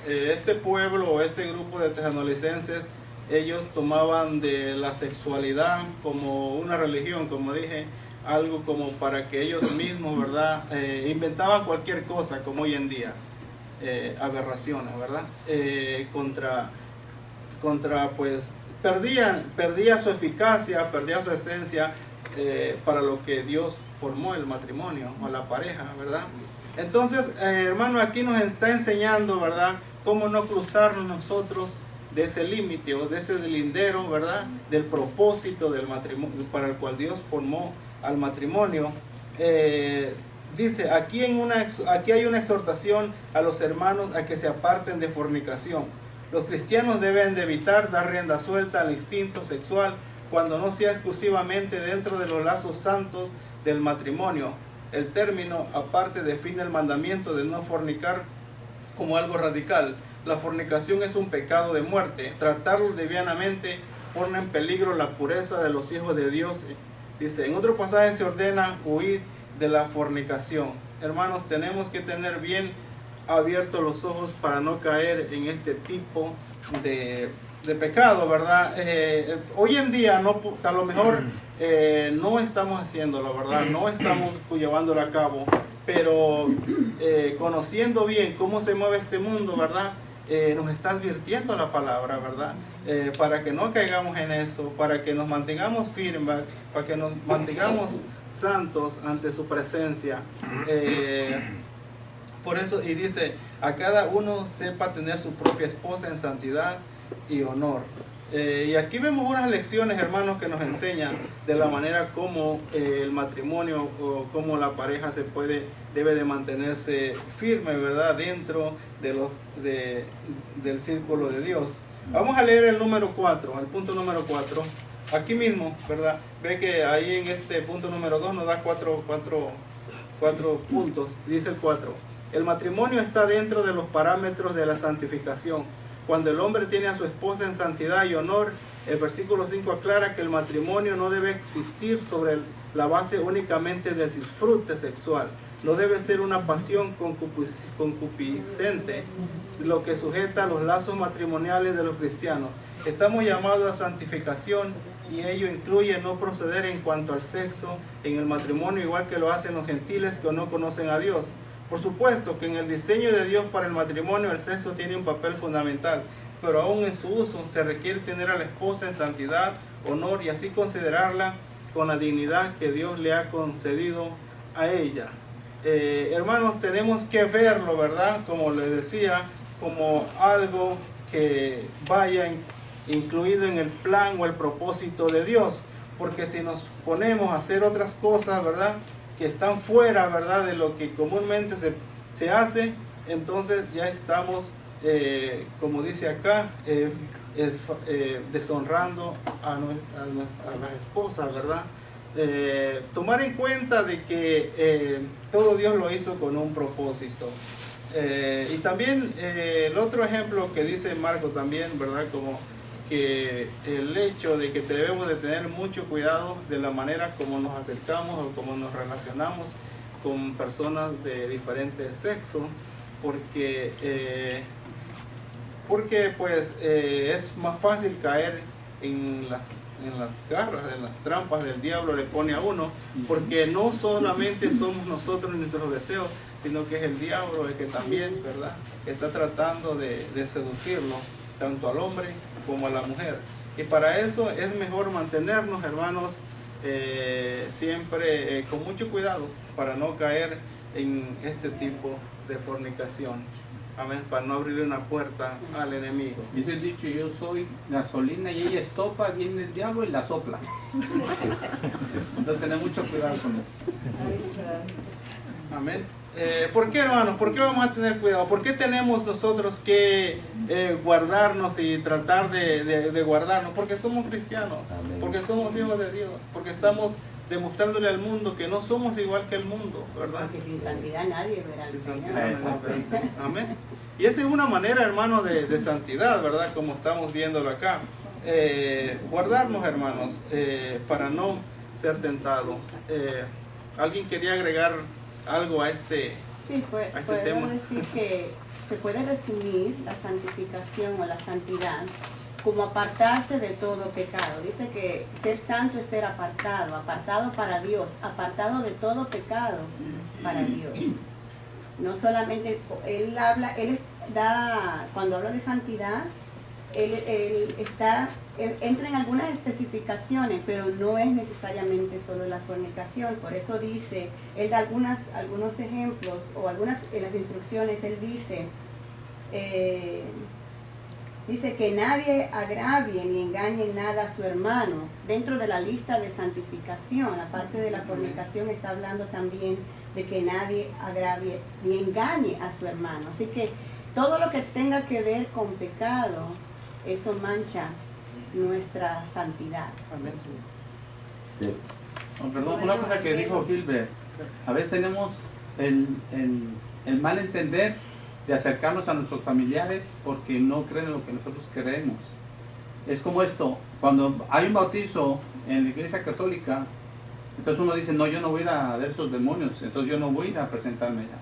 este pueblo o este grupo de tesalonicenses, ellos tomaban de la sexualidad como una religión, como dije, algo como para que ellos mismos, ¿verdad? Inventaban cualquier cosa, como hoy en día, aberraciones, ¿verdad? Pues perdía su eficacia, perdía su esencia para lo que Dios formó el matrimonio o la pareja, ¿verdad? Entonces, hermano, aquí nos está enseñando, ¿verdad?, cómo no cruzarnos nosotros de ese límite o de ese lindero, ¿verdad?, del propósito del matrimonio para el cual Dios formó al matrimonio. Dice, aquí hay una exhortación a los hermanos a que se aparten de fornicación. Los cristianos deben de evitar dar rienda suelta al instinto sexual cuando no sea exclusivamente dentro de los lazos santos del matrimonio. El término aparte define el mandamiento de no fornicar como algo radical. La fornicación es un pecado de muerte. Tratarlo livianamente pone en peligro la pureza de los hijos de Dios. Dice, en otro pasaje se ordena huir de la fornicación. Hermanos, tenemos que tener bien abiertos los ojos para no caer en este tipo pecado, ¿verdad? Hoy en día a lo mejor no estamos haciéndolo, ¿verdad? No estamos llevándolo a cabo, pero conociendo bien cómo se mueve este mundo, ¿verdad? Nos está advirtiendo la palabra, ¿verdad? Para que no caigamos en eso, para que nos mantengamos firmes, para que nos mantengamos santos ante su presencia. Por eso, y dice, a cada uno sepa tener su propia esposa en santidad y honor. Y aquí vemos unas lecciones, hermanos, que nos enseñan de la manera como el matrimonio o como la pareja debe de mantenerse firme, ¿verdad? Dentro del círculo de Dios. Vamos a leer el número 4, el punto número 4. Aquí mismo, ¿verdad? Ve que ahí en este punto número 2 nos da cuatro puntos. Dice el 4. El matrimonio está dentro de los parámetros de la santificación. Cuando el hombre tiene a su esposa en santidad y honor, el versículo 5 aclara que el matrimonio no debe existir sobre la base únicamente del disfrute sexual. No debe ser una pasión concupiscente lo que sujeta los lazos matrimoniales de los cristianos. Estamos llamados a santificación y ello incluye no proceder en cuanto al sexo en el matrimonio igual que lo hacen los gentiles que no conocen a Dios. Por supuesto que en el diseño de Dios para el matrimonio el sexo tiene un papel fundamental, pero aún en su uso se requiere tener a la esposa en santidad, honor y así considerarla con la dignidad que Dios le ha concedido a ella. Hermanos, tenemos que verlo, ¿verdad? Como les decía, como algo que vaya incluido en el plan o el propósito de Dios, porque si nos ponemos a hacer otras cosas, ¿verdad?, que están fuera, ¿verdad?, de lo que comúnmente se hace, entonces ya estamos, como dice acá, deshonrando a las esposas, ¿verdad? Tomar en cuenta de que todo Dios lo hizo con un propósito. Y también el otro ejemplo que dice Marco también, ¿verdad?, como que el hecho de que debemos de tener mucho cuidado de la manera como nos acercamos o como nos relacionamos con personas de diferente sexo, porque pues es más fácil caer en las garras, en las trampas del diablo le pone a uno, porque no solamente somos nosotros nuestros deseos, sino que es el diablo el que también, ¿verdad?, está tratando de seducirlo, tanto al hombre como a la mujer. Y para eso es mejor mantenernos, hermanos, siempre con mucho cuidado para no caer en este tipo de fornicación. Amén, para no abrirle una puerta al enemigo. Dice el dicho, yo soy gasolina y ella estopa, viene el diablo y la sopla. Entonces tener mucho cuidado con eso. Amén. ¿Por qué, hermanos? ¿Por qué vamos a tener cuidado? ¿Por qué tenemos nosotros que guardarnos y tratar de guardarnos? Porque somos cristianos, Amén. porque somos hijos de Dios, porque estamos demostrándole al mundo que no somos igual que el mundo, ¿verdad? Porque sin santidad nadie verá al Sin Señor. santidad no verá. Amén. Y esa es una manera, hermano, de santidad, ¿verdad? Como estamos viéndolo acá. Guardarnos, hermanos, para no ser tentado. ¿Alguien quería agregar algo a este, Sí, tema? podemos decir que se puede resumir la santificación o la santidad como apartarse de todo pecado. Dice que ser santo es ser apartado, apartado para Dios, apartado de todo pecado para Dios. No solamente, cuando habla de santidad, él entra en algunas especificaciones, pero no es necesariamente solo la fornicación. Por eso dice, él da algunos ejemplos, o en las instrucciones, él dice que nadie agravie ni engañe en nada a su hermano. Dentro de la lista de santificación, aparte de la fornicación, está hablando también de que nadie agravie ni engañe a su hermano. Así que todo lo que tenga que ver con pecado, eso mancha nuestra santidad. Amén. Sí. Oh, perdón, una cosa que dijo Gilbert, a veces tenemos el mal entender de acercarnos a nuestros familiares porque no creen en lo que nosotros creemos. Es como esto, cuando hay un bautizo en la iglesia católica, entonces uno dice, no, yo no voy a ir a ver esos demonios, entonces yo no voy a ir a presentarme allá.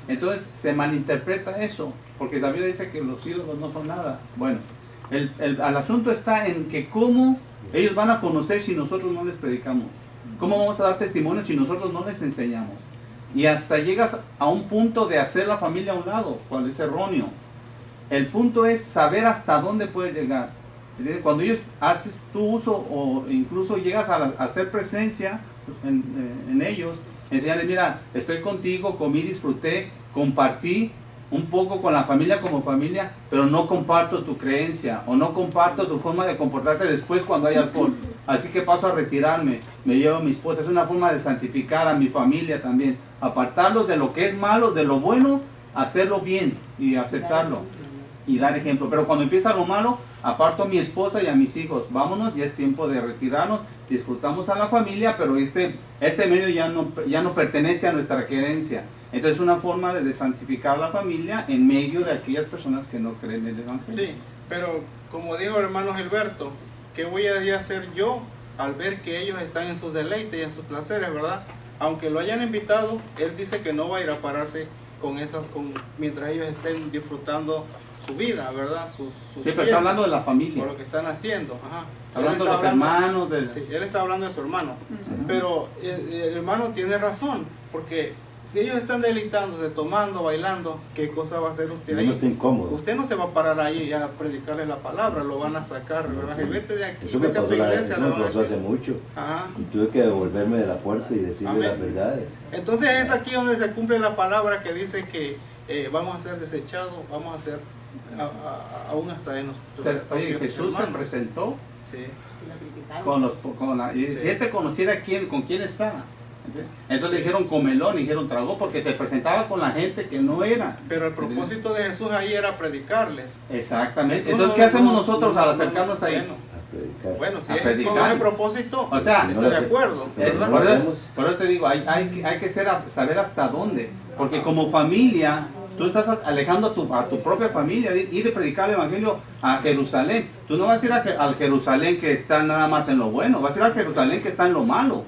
Entonces se malinterpreta eso, porque la Biblia dice que los ídolos no son nada. Bueno, El asunto está en que cómo ellos van a conocer si nosotros no les predicamos. ¿Cómo vamos a dar testimonio si nosotros no les enseñamos? Y hasta llegas a un punto de hacer la familia a un lado, cual es erróneo. El punto es saber hasta dónde puedes llegar. Cuando ellos haces tu uso o incluso llegas a hacer presencia en ellos, enseñarles, mira, estoy contigo, comí, disfruté, compartí un poco con la familia como familia, pero no comparto tu creencia o no comparto tu forma de comportarte después cuando hay alcohol. Así que paso a retirarme, me llevo a mi esposa. Es una forma de santificar a mi familia también. Apartarlos de lo que es malo, de lo bueno, hacerlo bien y aceptarlo y dar ejemplo. Pero cuando empieza lo malo, aparto a mi esposa y a mis hijos. Vámonos, ya es tiempo de retirarnos. Disfrutamos a la familia, pero este medio ya no pertenece a nuestra creencia. Entonces es una forma de santificar la familia en medio de aquellas personas que no creen en el Evangelio. Sí, pero como dijo el hermano Gilberto, ¿qué voy a hacer yo al ver que ellos están en sus deleites y en sus placeres, verdad? Aunque lo hayan invitado, él dice que no va a ir a pararse mientras ellos estén disfrutando su vida, ¿verdad? Sus sí, pero está hablando de la familia. Por lo que están haciendo. Ajá. Hablando de los hermanos. Sí, él está hablando de su hermano. Pero el hermano tiene razón, porque si ellos están deleitándose, tomando, bailando, ¿qué cosa va a hacer usted ahí? No está incómodo. Usted no se va a parar ahí a predicarle la palabra, lo van a sacar, ¿verdad? Y vete de aquí, Eso me vete a tu pasó, iglesia. eso me pasó hace mucho. Ajá. Y tuve que devolverme de la puerta y decirle Amén. las verdades. Entonces es aquí donde se cumple la palabra que dice que vamos a ser desechados, vamos a ser aún hasta de nosotros. Oye, Jesús se presentó Sí. y si él te conociera con quién está. Entonces le dijeron comelón, le dijeron tragó, porque se presentaba con la gente que no era. Pero el propósito de Jesús ahí era predicarles. Exactamente. Eso Entonces, ¿qué hacemos nosotros al acercarnos ahí? Bueno, si A es predicar. con ese propósito, O sea, estoy de acuerdo. ¿verdad? Por eso te digo, hay que saber hasta dónde. Porque como familia, tú estás alejando a tu propia familia, ir a predicar el Evangelio a Jerusalén. Tú no vas a ir al Jerusalén que está nada más en lo bueno, vas a ir al Jerusalén que está en lo malo.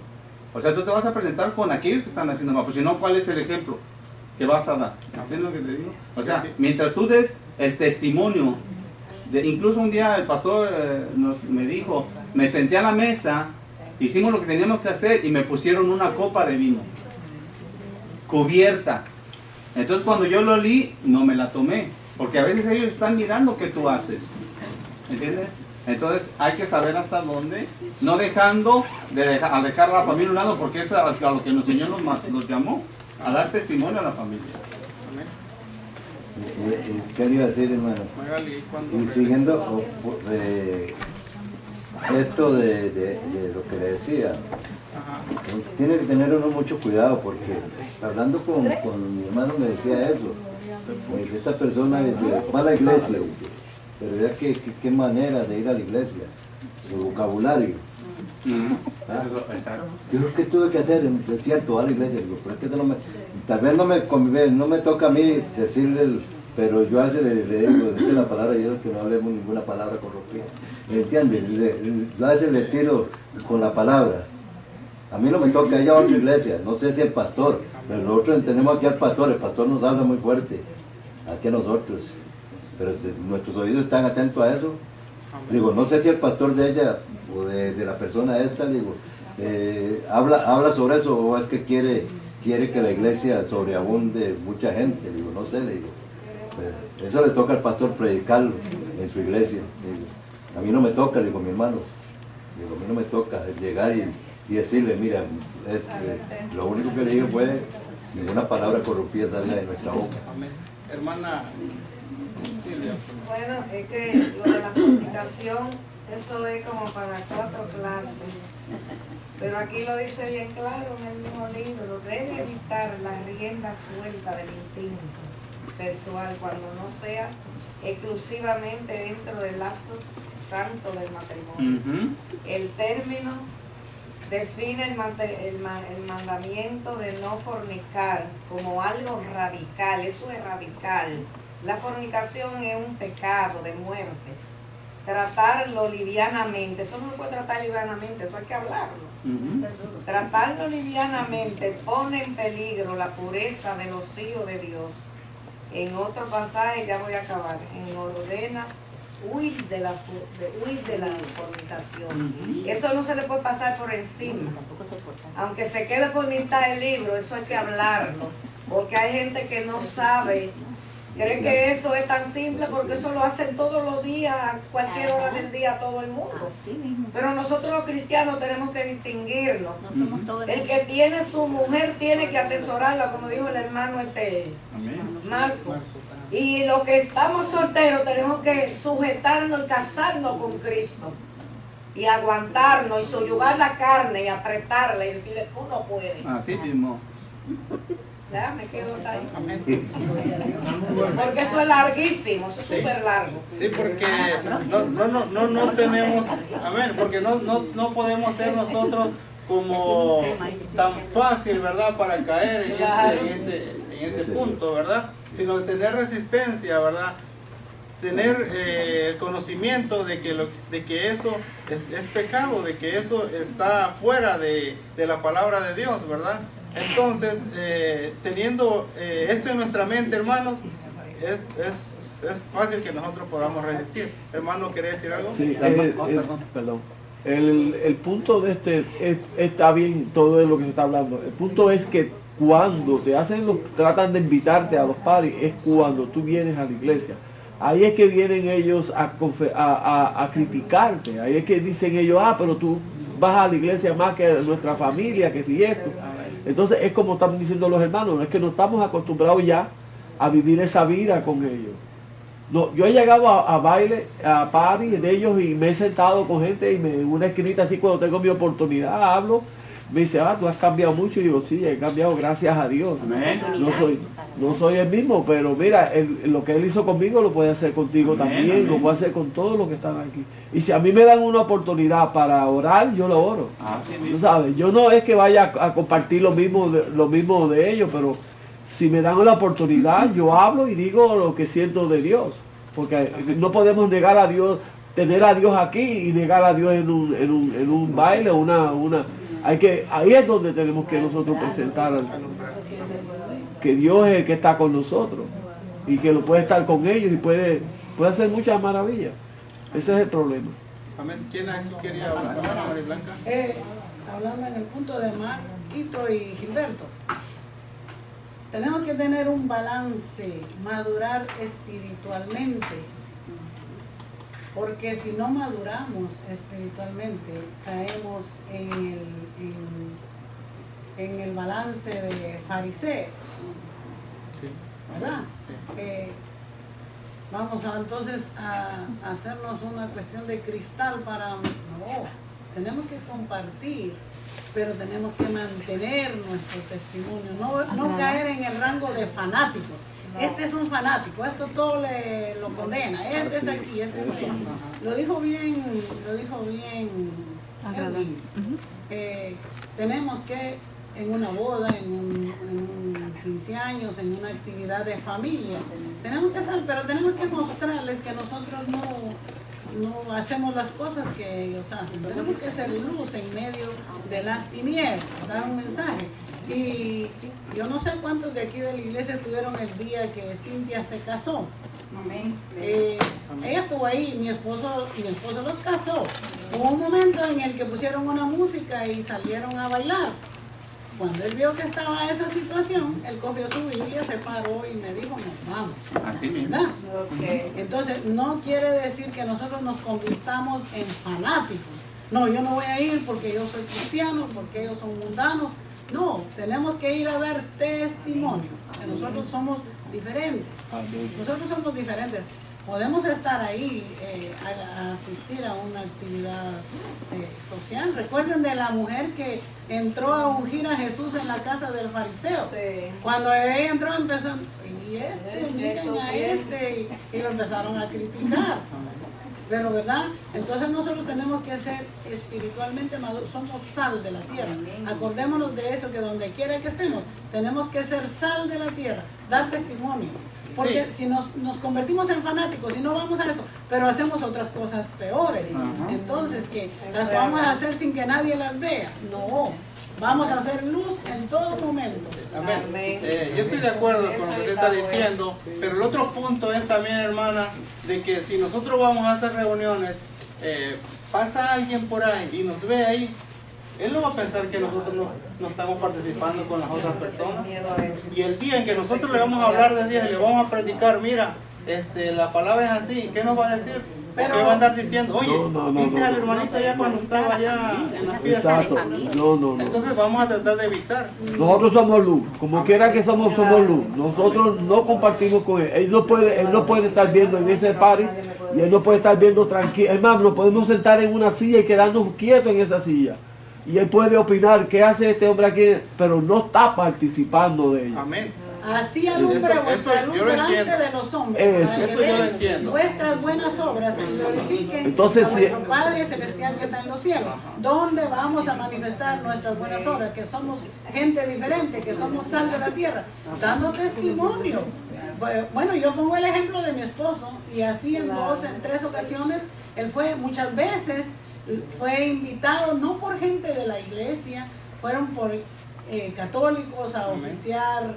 O sea, tú te vas a presentar con aquellos que están haciendo mal. Pues si no, ¿cuál es el ejemplo que vas a dar? ¿Entiendes lo que te digo? O sea, Sí. mientras tú des el testimonio, incluso un día el pastor me dijo, me senté a la mesa, hicimos lo que teníamos que hacer y me pusieron una copa de vino, cubierta. Entonces cuando yo lo olí, no me la tomé, porque a veces ellos están mirando qué tú haces. ¿Entiendes? Entonces hay que saber hasta dónde, no dejando a dejar a la familia a un lado, porque es a lo que el Señor nos llamó, a dar testimonio a la familia. ¿Qué le iba a decir, hermano? Magali, ¿cuándo Y siguiendo esto de lo que le decía, Ajá. tiene que tener uno mucho cuidado, porque hablando con mi hermano me decía eso. Me dice, esta persona dice, va a la iglesia, dice, pero ya qué manera de ir a la iglesia, su vocabulario. Exacto. Yo creo que tuve que hacer, es cierto, va a la iglesia, digo, pero es que eso tal vez no me toca a mí decirle, pero yo a veces le digo, dice la palabra, yo que no hablemos ninguna palabra corrompida, ¿me entiendes? Yo a veces le tiro con la palabra. A mí no me toca ir a otra iglesia, no sé si el pastor, pero nosotros entendemos aquí al pastor, el pastor nos habla muy fuerte, aquí a nosotros, pero nuestros oídos están atentos a eso. Digo, no sé si el pastor de ella o de la persona esta, digo, habla sobre eso o es que quiere que la iglesia sobreabunde mucha gente, digo, no sé, le digo. Eso le toca al pastor predicarlo en su iglesia. Digo, a mí no me toca, digo, mi hermano, digo, a mí no me toca llegar y decirle, mira, lo único que le dije fue ninguna palabra corrompida salga de nuestra boca. Amén. Hermana Silvia. Bueno, es que lo de la fornicación, eso es como para 4 clases. Pero aquí lo dice bien claro en el mismo libro, debe evitar la rienda suelta del instinto sexual cuando no sea exclusivamente dentro del lazo santo del matrimonio. El término define el mandamiento de no fornicar como algo radical, eso es radical. La fornicación es un pecado de muerte. Tratarlo livianamente, eso no se puede tratar livianamente, eso hay que hablarlo. Tratarlo livianamente pone en peligro la pureza de los hijos de Dios. En otro pasaje, ya voy a acabar, ordena huir de la fornicación. Eso no se le puede pasar por encima. Aunque se quede por mitad el libro, eso hay que hablarlo. Porque hay gente que no sabe, cree que eso es tan simple porque eso lo hacen todos los días, a cualquier hora del día, todo el mundo. Pero nosotros los cristianos tenemos que distinguirnos. El que tiene su mujer tiene que atesorarla, como dijo el hermano Marco. Y los que estamos solteros tenemos que sujetarnos y casarnos con Cristo. Y aguantarnos y soyugar la carne y apretarla y decirle, tú no puedes. Así mismo. Ya, me quedo ahí. Porque eso es larguísimo, eso es súper largo. Sí, porque no tenemos, porque no podemos ser nosotros como tan fácil, ¿verdad?, para caer en este punto, ¿verdad? Sino tener resistencia, ¿verdad? Tener el conocimiento de que eso es pecado, de que eso está fuera de la palabra de Dios, ¿verdad? Entonces, teniendo esto en nuestra mente, hermanos, es fácil que nosotros podamos resistir. Hermano, ¿quería decir algo? Sí, perdón. El punto de está bien todo de lo que se está hablando. El punto es que cuando tratan de invitarte a los parties, es cuando tú vienes a la iglesia. Ahí es que vienen ellos a criticarte. Ahí es que dicen ellos, pero tú vas a la iglesia más que nuestra familia, que si esto. Entonces es como están diciendo los hermanos, es que no estamos acostumbrados ya a vivir esa vida con ellos. No, yo he llegado a baile, a party de ellos y me he sentado con gente y en una esquinita así cuando tengo mi oportunidad hablo. Me dice, tú has cambiado mucho. Y digo, sí, he cambiado, gracias a Dios. No soy el mismo, pero mira, lo que Él hizo conmigo lo puede hacer contigo también, lo puede hacer con todos los que están aquí. Y si a mí me dan una oportunidad para orar, yo lo oro. Tú sabes, yo no es que vaya a compartir lo mismo de ellos, pero si me dan una oportunidad, yo hablo y digo lo que siento de Dios. Porque no podemos negar a Dios, tener a Dios aquí y negar a Dios en un baile, ahí es donde tenemos que nosotros presentar que Dios es el que está con nosotros y que lo puede estar con ellos y puede hacer muchas maravillas. Ese es el problema. Amén. ¿Quién aquí quería hablar? María Blanca. Hablando en el punto de Marquito y Gilberto, tenemos que tener un balance, madurar espiritualmente. Porque si no maduramos espiritualmente, caemos en el balance de fariseos, ¿verdad? Sí. Vamos entonces a hacernos una cuestión de cristal tenemos que compartir, pero tenemos que mantener nuestro testimonio, no caer en el rango de fanáticos. Este es un fanático, esto todo lo condena, este es aquí, este es allá. Lo dijo bien Edwin. Tenemos que, en una boda, en un 15 años, en una actividad de familia, tenemos que estar, pero tenemos que mostrarles que nosotros no hacemos las cosas que ellos hacen. Tenemos que ser luz en medio de las tinieblas, dar un mensaje. Y yo no sé cuántos de aquí de la iglesia estuvieron el día que Cintia se casó. Amén. Ella estuvo ahí, mi esposo los casó. Hubo un momento en el que pusieron una música y salieron a bailar. Cuando él vio que estaba esa situación, él cogió su Biblia, se paró y me dijo, nos vamos. Así mismo. ¿Verdad? Okay. Entonces, no quiere decir que nosotros nos convirtamos en fanáticos. No, yo no voy a ir porque yo soy cristiano, porque ellos son mundanos. No, tenemos que ir a dar testimonio, que nosotros somos diferentes. Nosotros somos diferentes. Podemos estar ahí, a asistir a una actividad social. Recuerden de la mujer que entró a ungir a Jesús en la casa del fariseo. Sí. Cuando ella entró empezó, y lo empezaron a criticar. Pero ¿verdad? Entonces nosotros tenemos que ser espiritualmente maduros, somos sal de la tierra. Acordémonos de eso, que donde quiera que estemos, tenemos que ser sal de la tierra, dar testimonio. Porque si nos convertimos en fanáticos y no vamos a esto, pero hacemos otras cosas peores, entonces que las vamos a hacer sin que nadie las vea. No, Vamos a hacer luz en todo momento. Amén. Yo estoy de acuerdo con lo que usted está diciendo, pero el otro punto es también, hermana, de que si nosotros vamos a hacer reuniones, pasa alguien por ahí y nos ve ahí, él no va a pensar que nosotros no estamos participando con las otras personas. Y el día en que nosotros le vamos a hablar de Dios y le vamos a predicar, mira, la palabra es así, ¿qué nos va a decir? ¿Qué va a andar diciendo? Oye, ¿viste al hermanito allá cuando estaba allá en la fiesta? Exacto. No. Entonces vamos a tratar de evitar. Nosotros somos luz, como quiera que somos luz. Nosotros no compartimos con él. Él no puede estar viendo en ese party y él no puede estar viendo tranquilo. Hermano, nos podemos sentar en una silla y quedarnos quietos en esa silla. Y él puede opinar qué hace este hombre aquí, pero no está participando de ello. Amén. Así alumbre vuestra luz delante de los hombres, para que vean vuestras buenas obras y glorifiquen entonces, a vuestro Padre Celestial que está en los cielos. ¿Dónde vamos a manifestar nuestras buenas obras? Que somos gente diferente, que somos sal de la tierra, dando testimonio. Bueno, yo pongo el ejemplo de mi esposo, y así en 3 ocasiones, él fue muchas veces, fue invitado no por gente de la iglesia, fueron por católicos a oficiar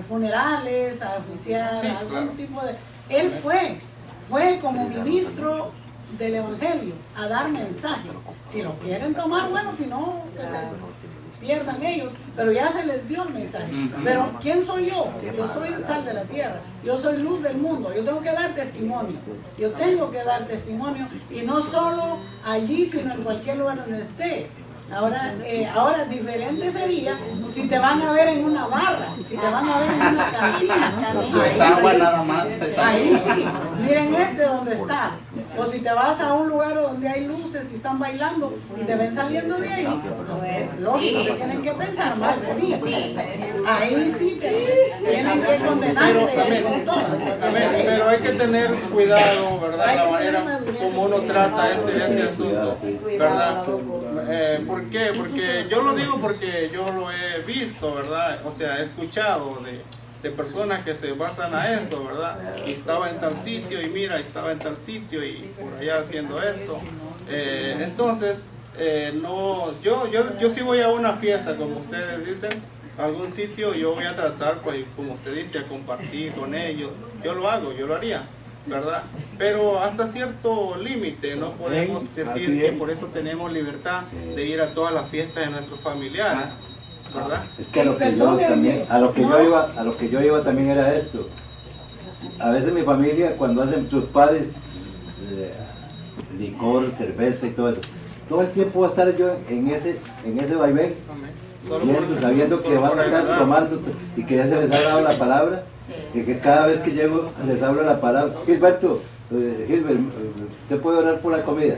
funerales, a oficiar algún tipo de... Él fue como ministro del evangelio a dar mensaje. Si lo quieren tomar, bueno, si no, que se pierdan ellos, pero ya se les dio el mensaje. Pero ¿quién soy yo? Yo soy sal de la tierra, yo soy luz del mundo, yo tengo que dar testimonio, y no solo allí, sino en cualquier lugar donde esté. Ahora diferente sería si te van a ver en una barra, si te van a ver en una cantina. Ahí sí, miren donde está. O si te vas a un lugar donde hay luces y están bailando y te ven saliendo de ahí, es lógico que tienen que pensar mal de ti. Ahí sí tienen que condenarte con todo. Pero hay que tener cuidado, ¿verdad? La manera como uno trata este asunto, ¿verdad? ¿Por qué? Porque yo lo digo porque yo lo he visto, ¿verdad? O sea, he escuchado de personas que se basan a eso, ¿verdad? Y estaba en tal sitio y mira, estaba en tal sitio y por allá haciendo esto. Entonces, yo sí voy a una fiesta, como ustedes dicen, a algún sitio, yo voy a tratar, pues, como usted dice, a compartir con ellos. Yo lo hago, yo lo haría, ¿verdad? Pero hasta cierto límite, no podemos decir que por eso tenemos libertad de ir a todas las fiestas de nuestros familiares, ¿verdad? Es que a lo que yo iba también era esto. A veces mi familia, cuando hacen sus padres, licor, cerveza y todo eso, todo el tiempo va a estar yo en ese vaivén, sabiendo que van a estar tomando y que ya se les ha dado la palabra, y que cada vez que llego les hablo la palabra. Gilberto, Gilbert, ¿te puedo orar por la comida?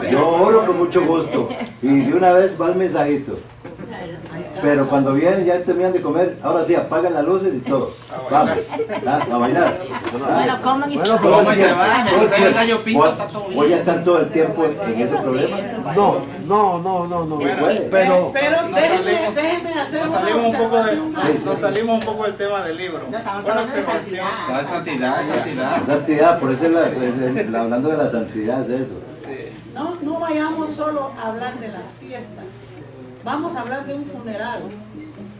Yo oro con mucho gusto y de una vez va el mensajito. Pero cuando vienen ya terminan de comer, ahora sí apagan las luces y todo. Vamos, a bailar. Bueno, coman y se van, el gallo pinto está todo bien. Hoy ya están todo el tiempo en ese problema. No. Pero déjenme hacer una observación más. Nos salimos un poco del tema del libro. Buena observación. Santidad, por eso hablando de la santidad es eso. No vayamos solo a hablar de las fiestas. Vamos a hablar de un funeral.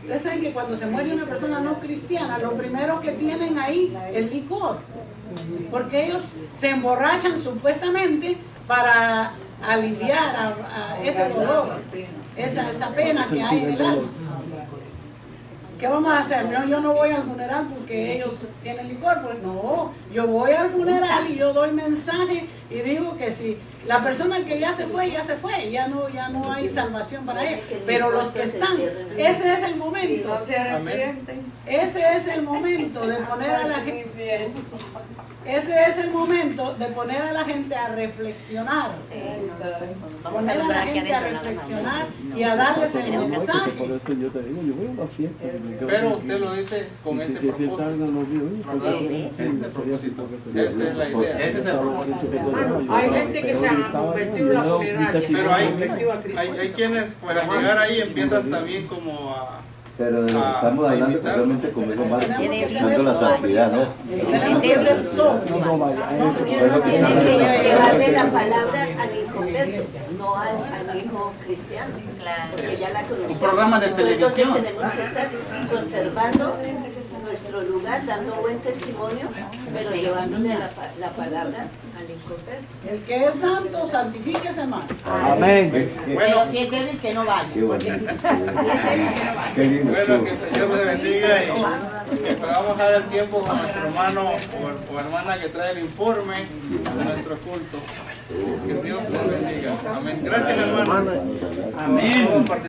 Ustedes saben que cuando se muere una persona no cristiana, lo primero que tienen ahí es licor. Porque ellos se emborrachan supuestamente para aliviar a ese dolor, esa pena que hay en el alma. ¿Qué vamos a hacer? Yo no voy al funeral porque ellos tienen licor. Pues no, yo voy al funeral y yo doy mensaje y digo que si la persona que ya se fue, ya no hay salvación para ella. Pero los que están, ese es el momento. Ese es el momento de poner a la gente. Ese es el momento de poner a la gente a reflexionar. Poner a la gente a reflexionar y a darles el mensaje. Por eso yo te digo, yo voy a una fiesta. Pero usted lo dice con ese propósito. Esa es la idea. Ese es el propósito. Hay gente que se ha convertido en la funeraria. Pero hay quienes, pues al llegar ahí empiezan también como a... Pero estamos hablando casualmente como dijo Marco, buscando la santidad, ¿no? Tiene que llevarle la palabra al inconverso. no al hijo cristiano, porque ya la conocemos. Un programa de televisión. Entonces tenemos que estar conservando nuestro lugar, dando buen testimonio, pero llevándole la palabra al inconverso. El que es santo, santifíquese más. Amén. Pero si es débil, que no vaya. Qué bonito. Si es débil, que no vaya. Qué lindo. Bueno, que el Señor le bendiga y que podamos dar el tiempo con nuestro hermano o hermana que trae el informe de nuestro culto. Que Dios les bendiga. Amén. Gracias, hermano. Amén.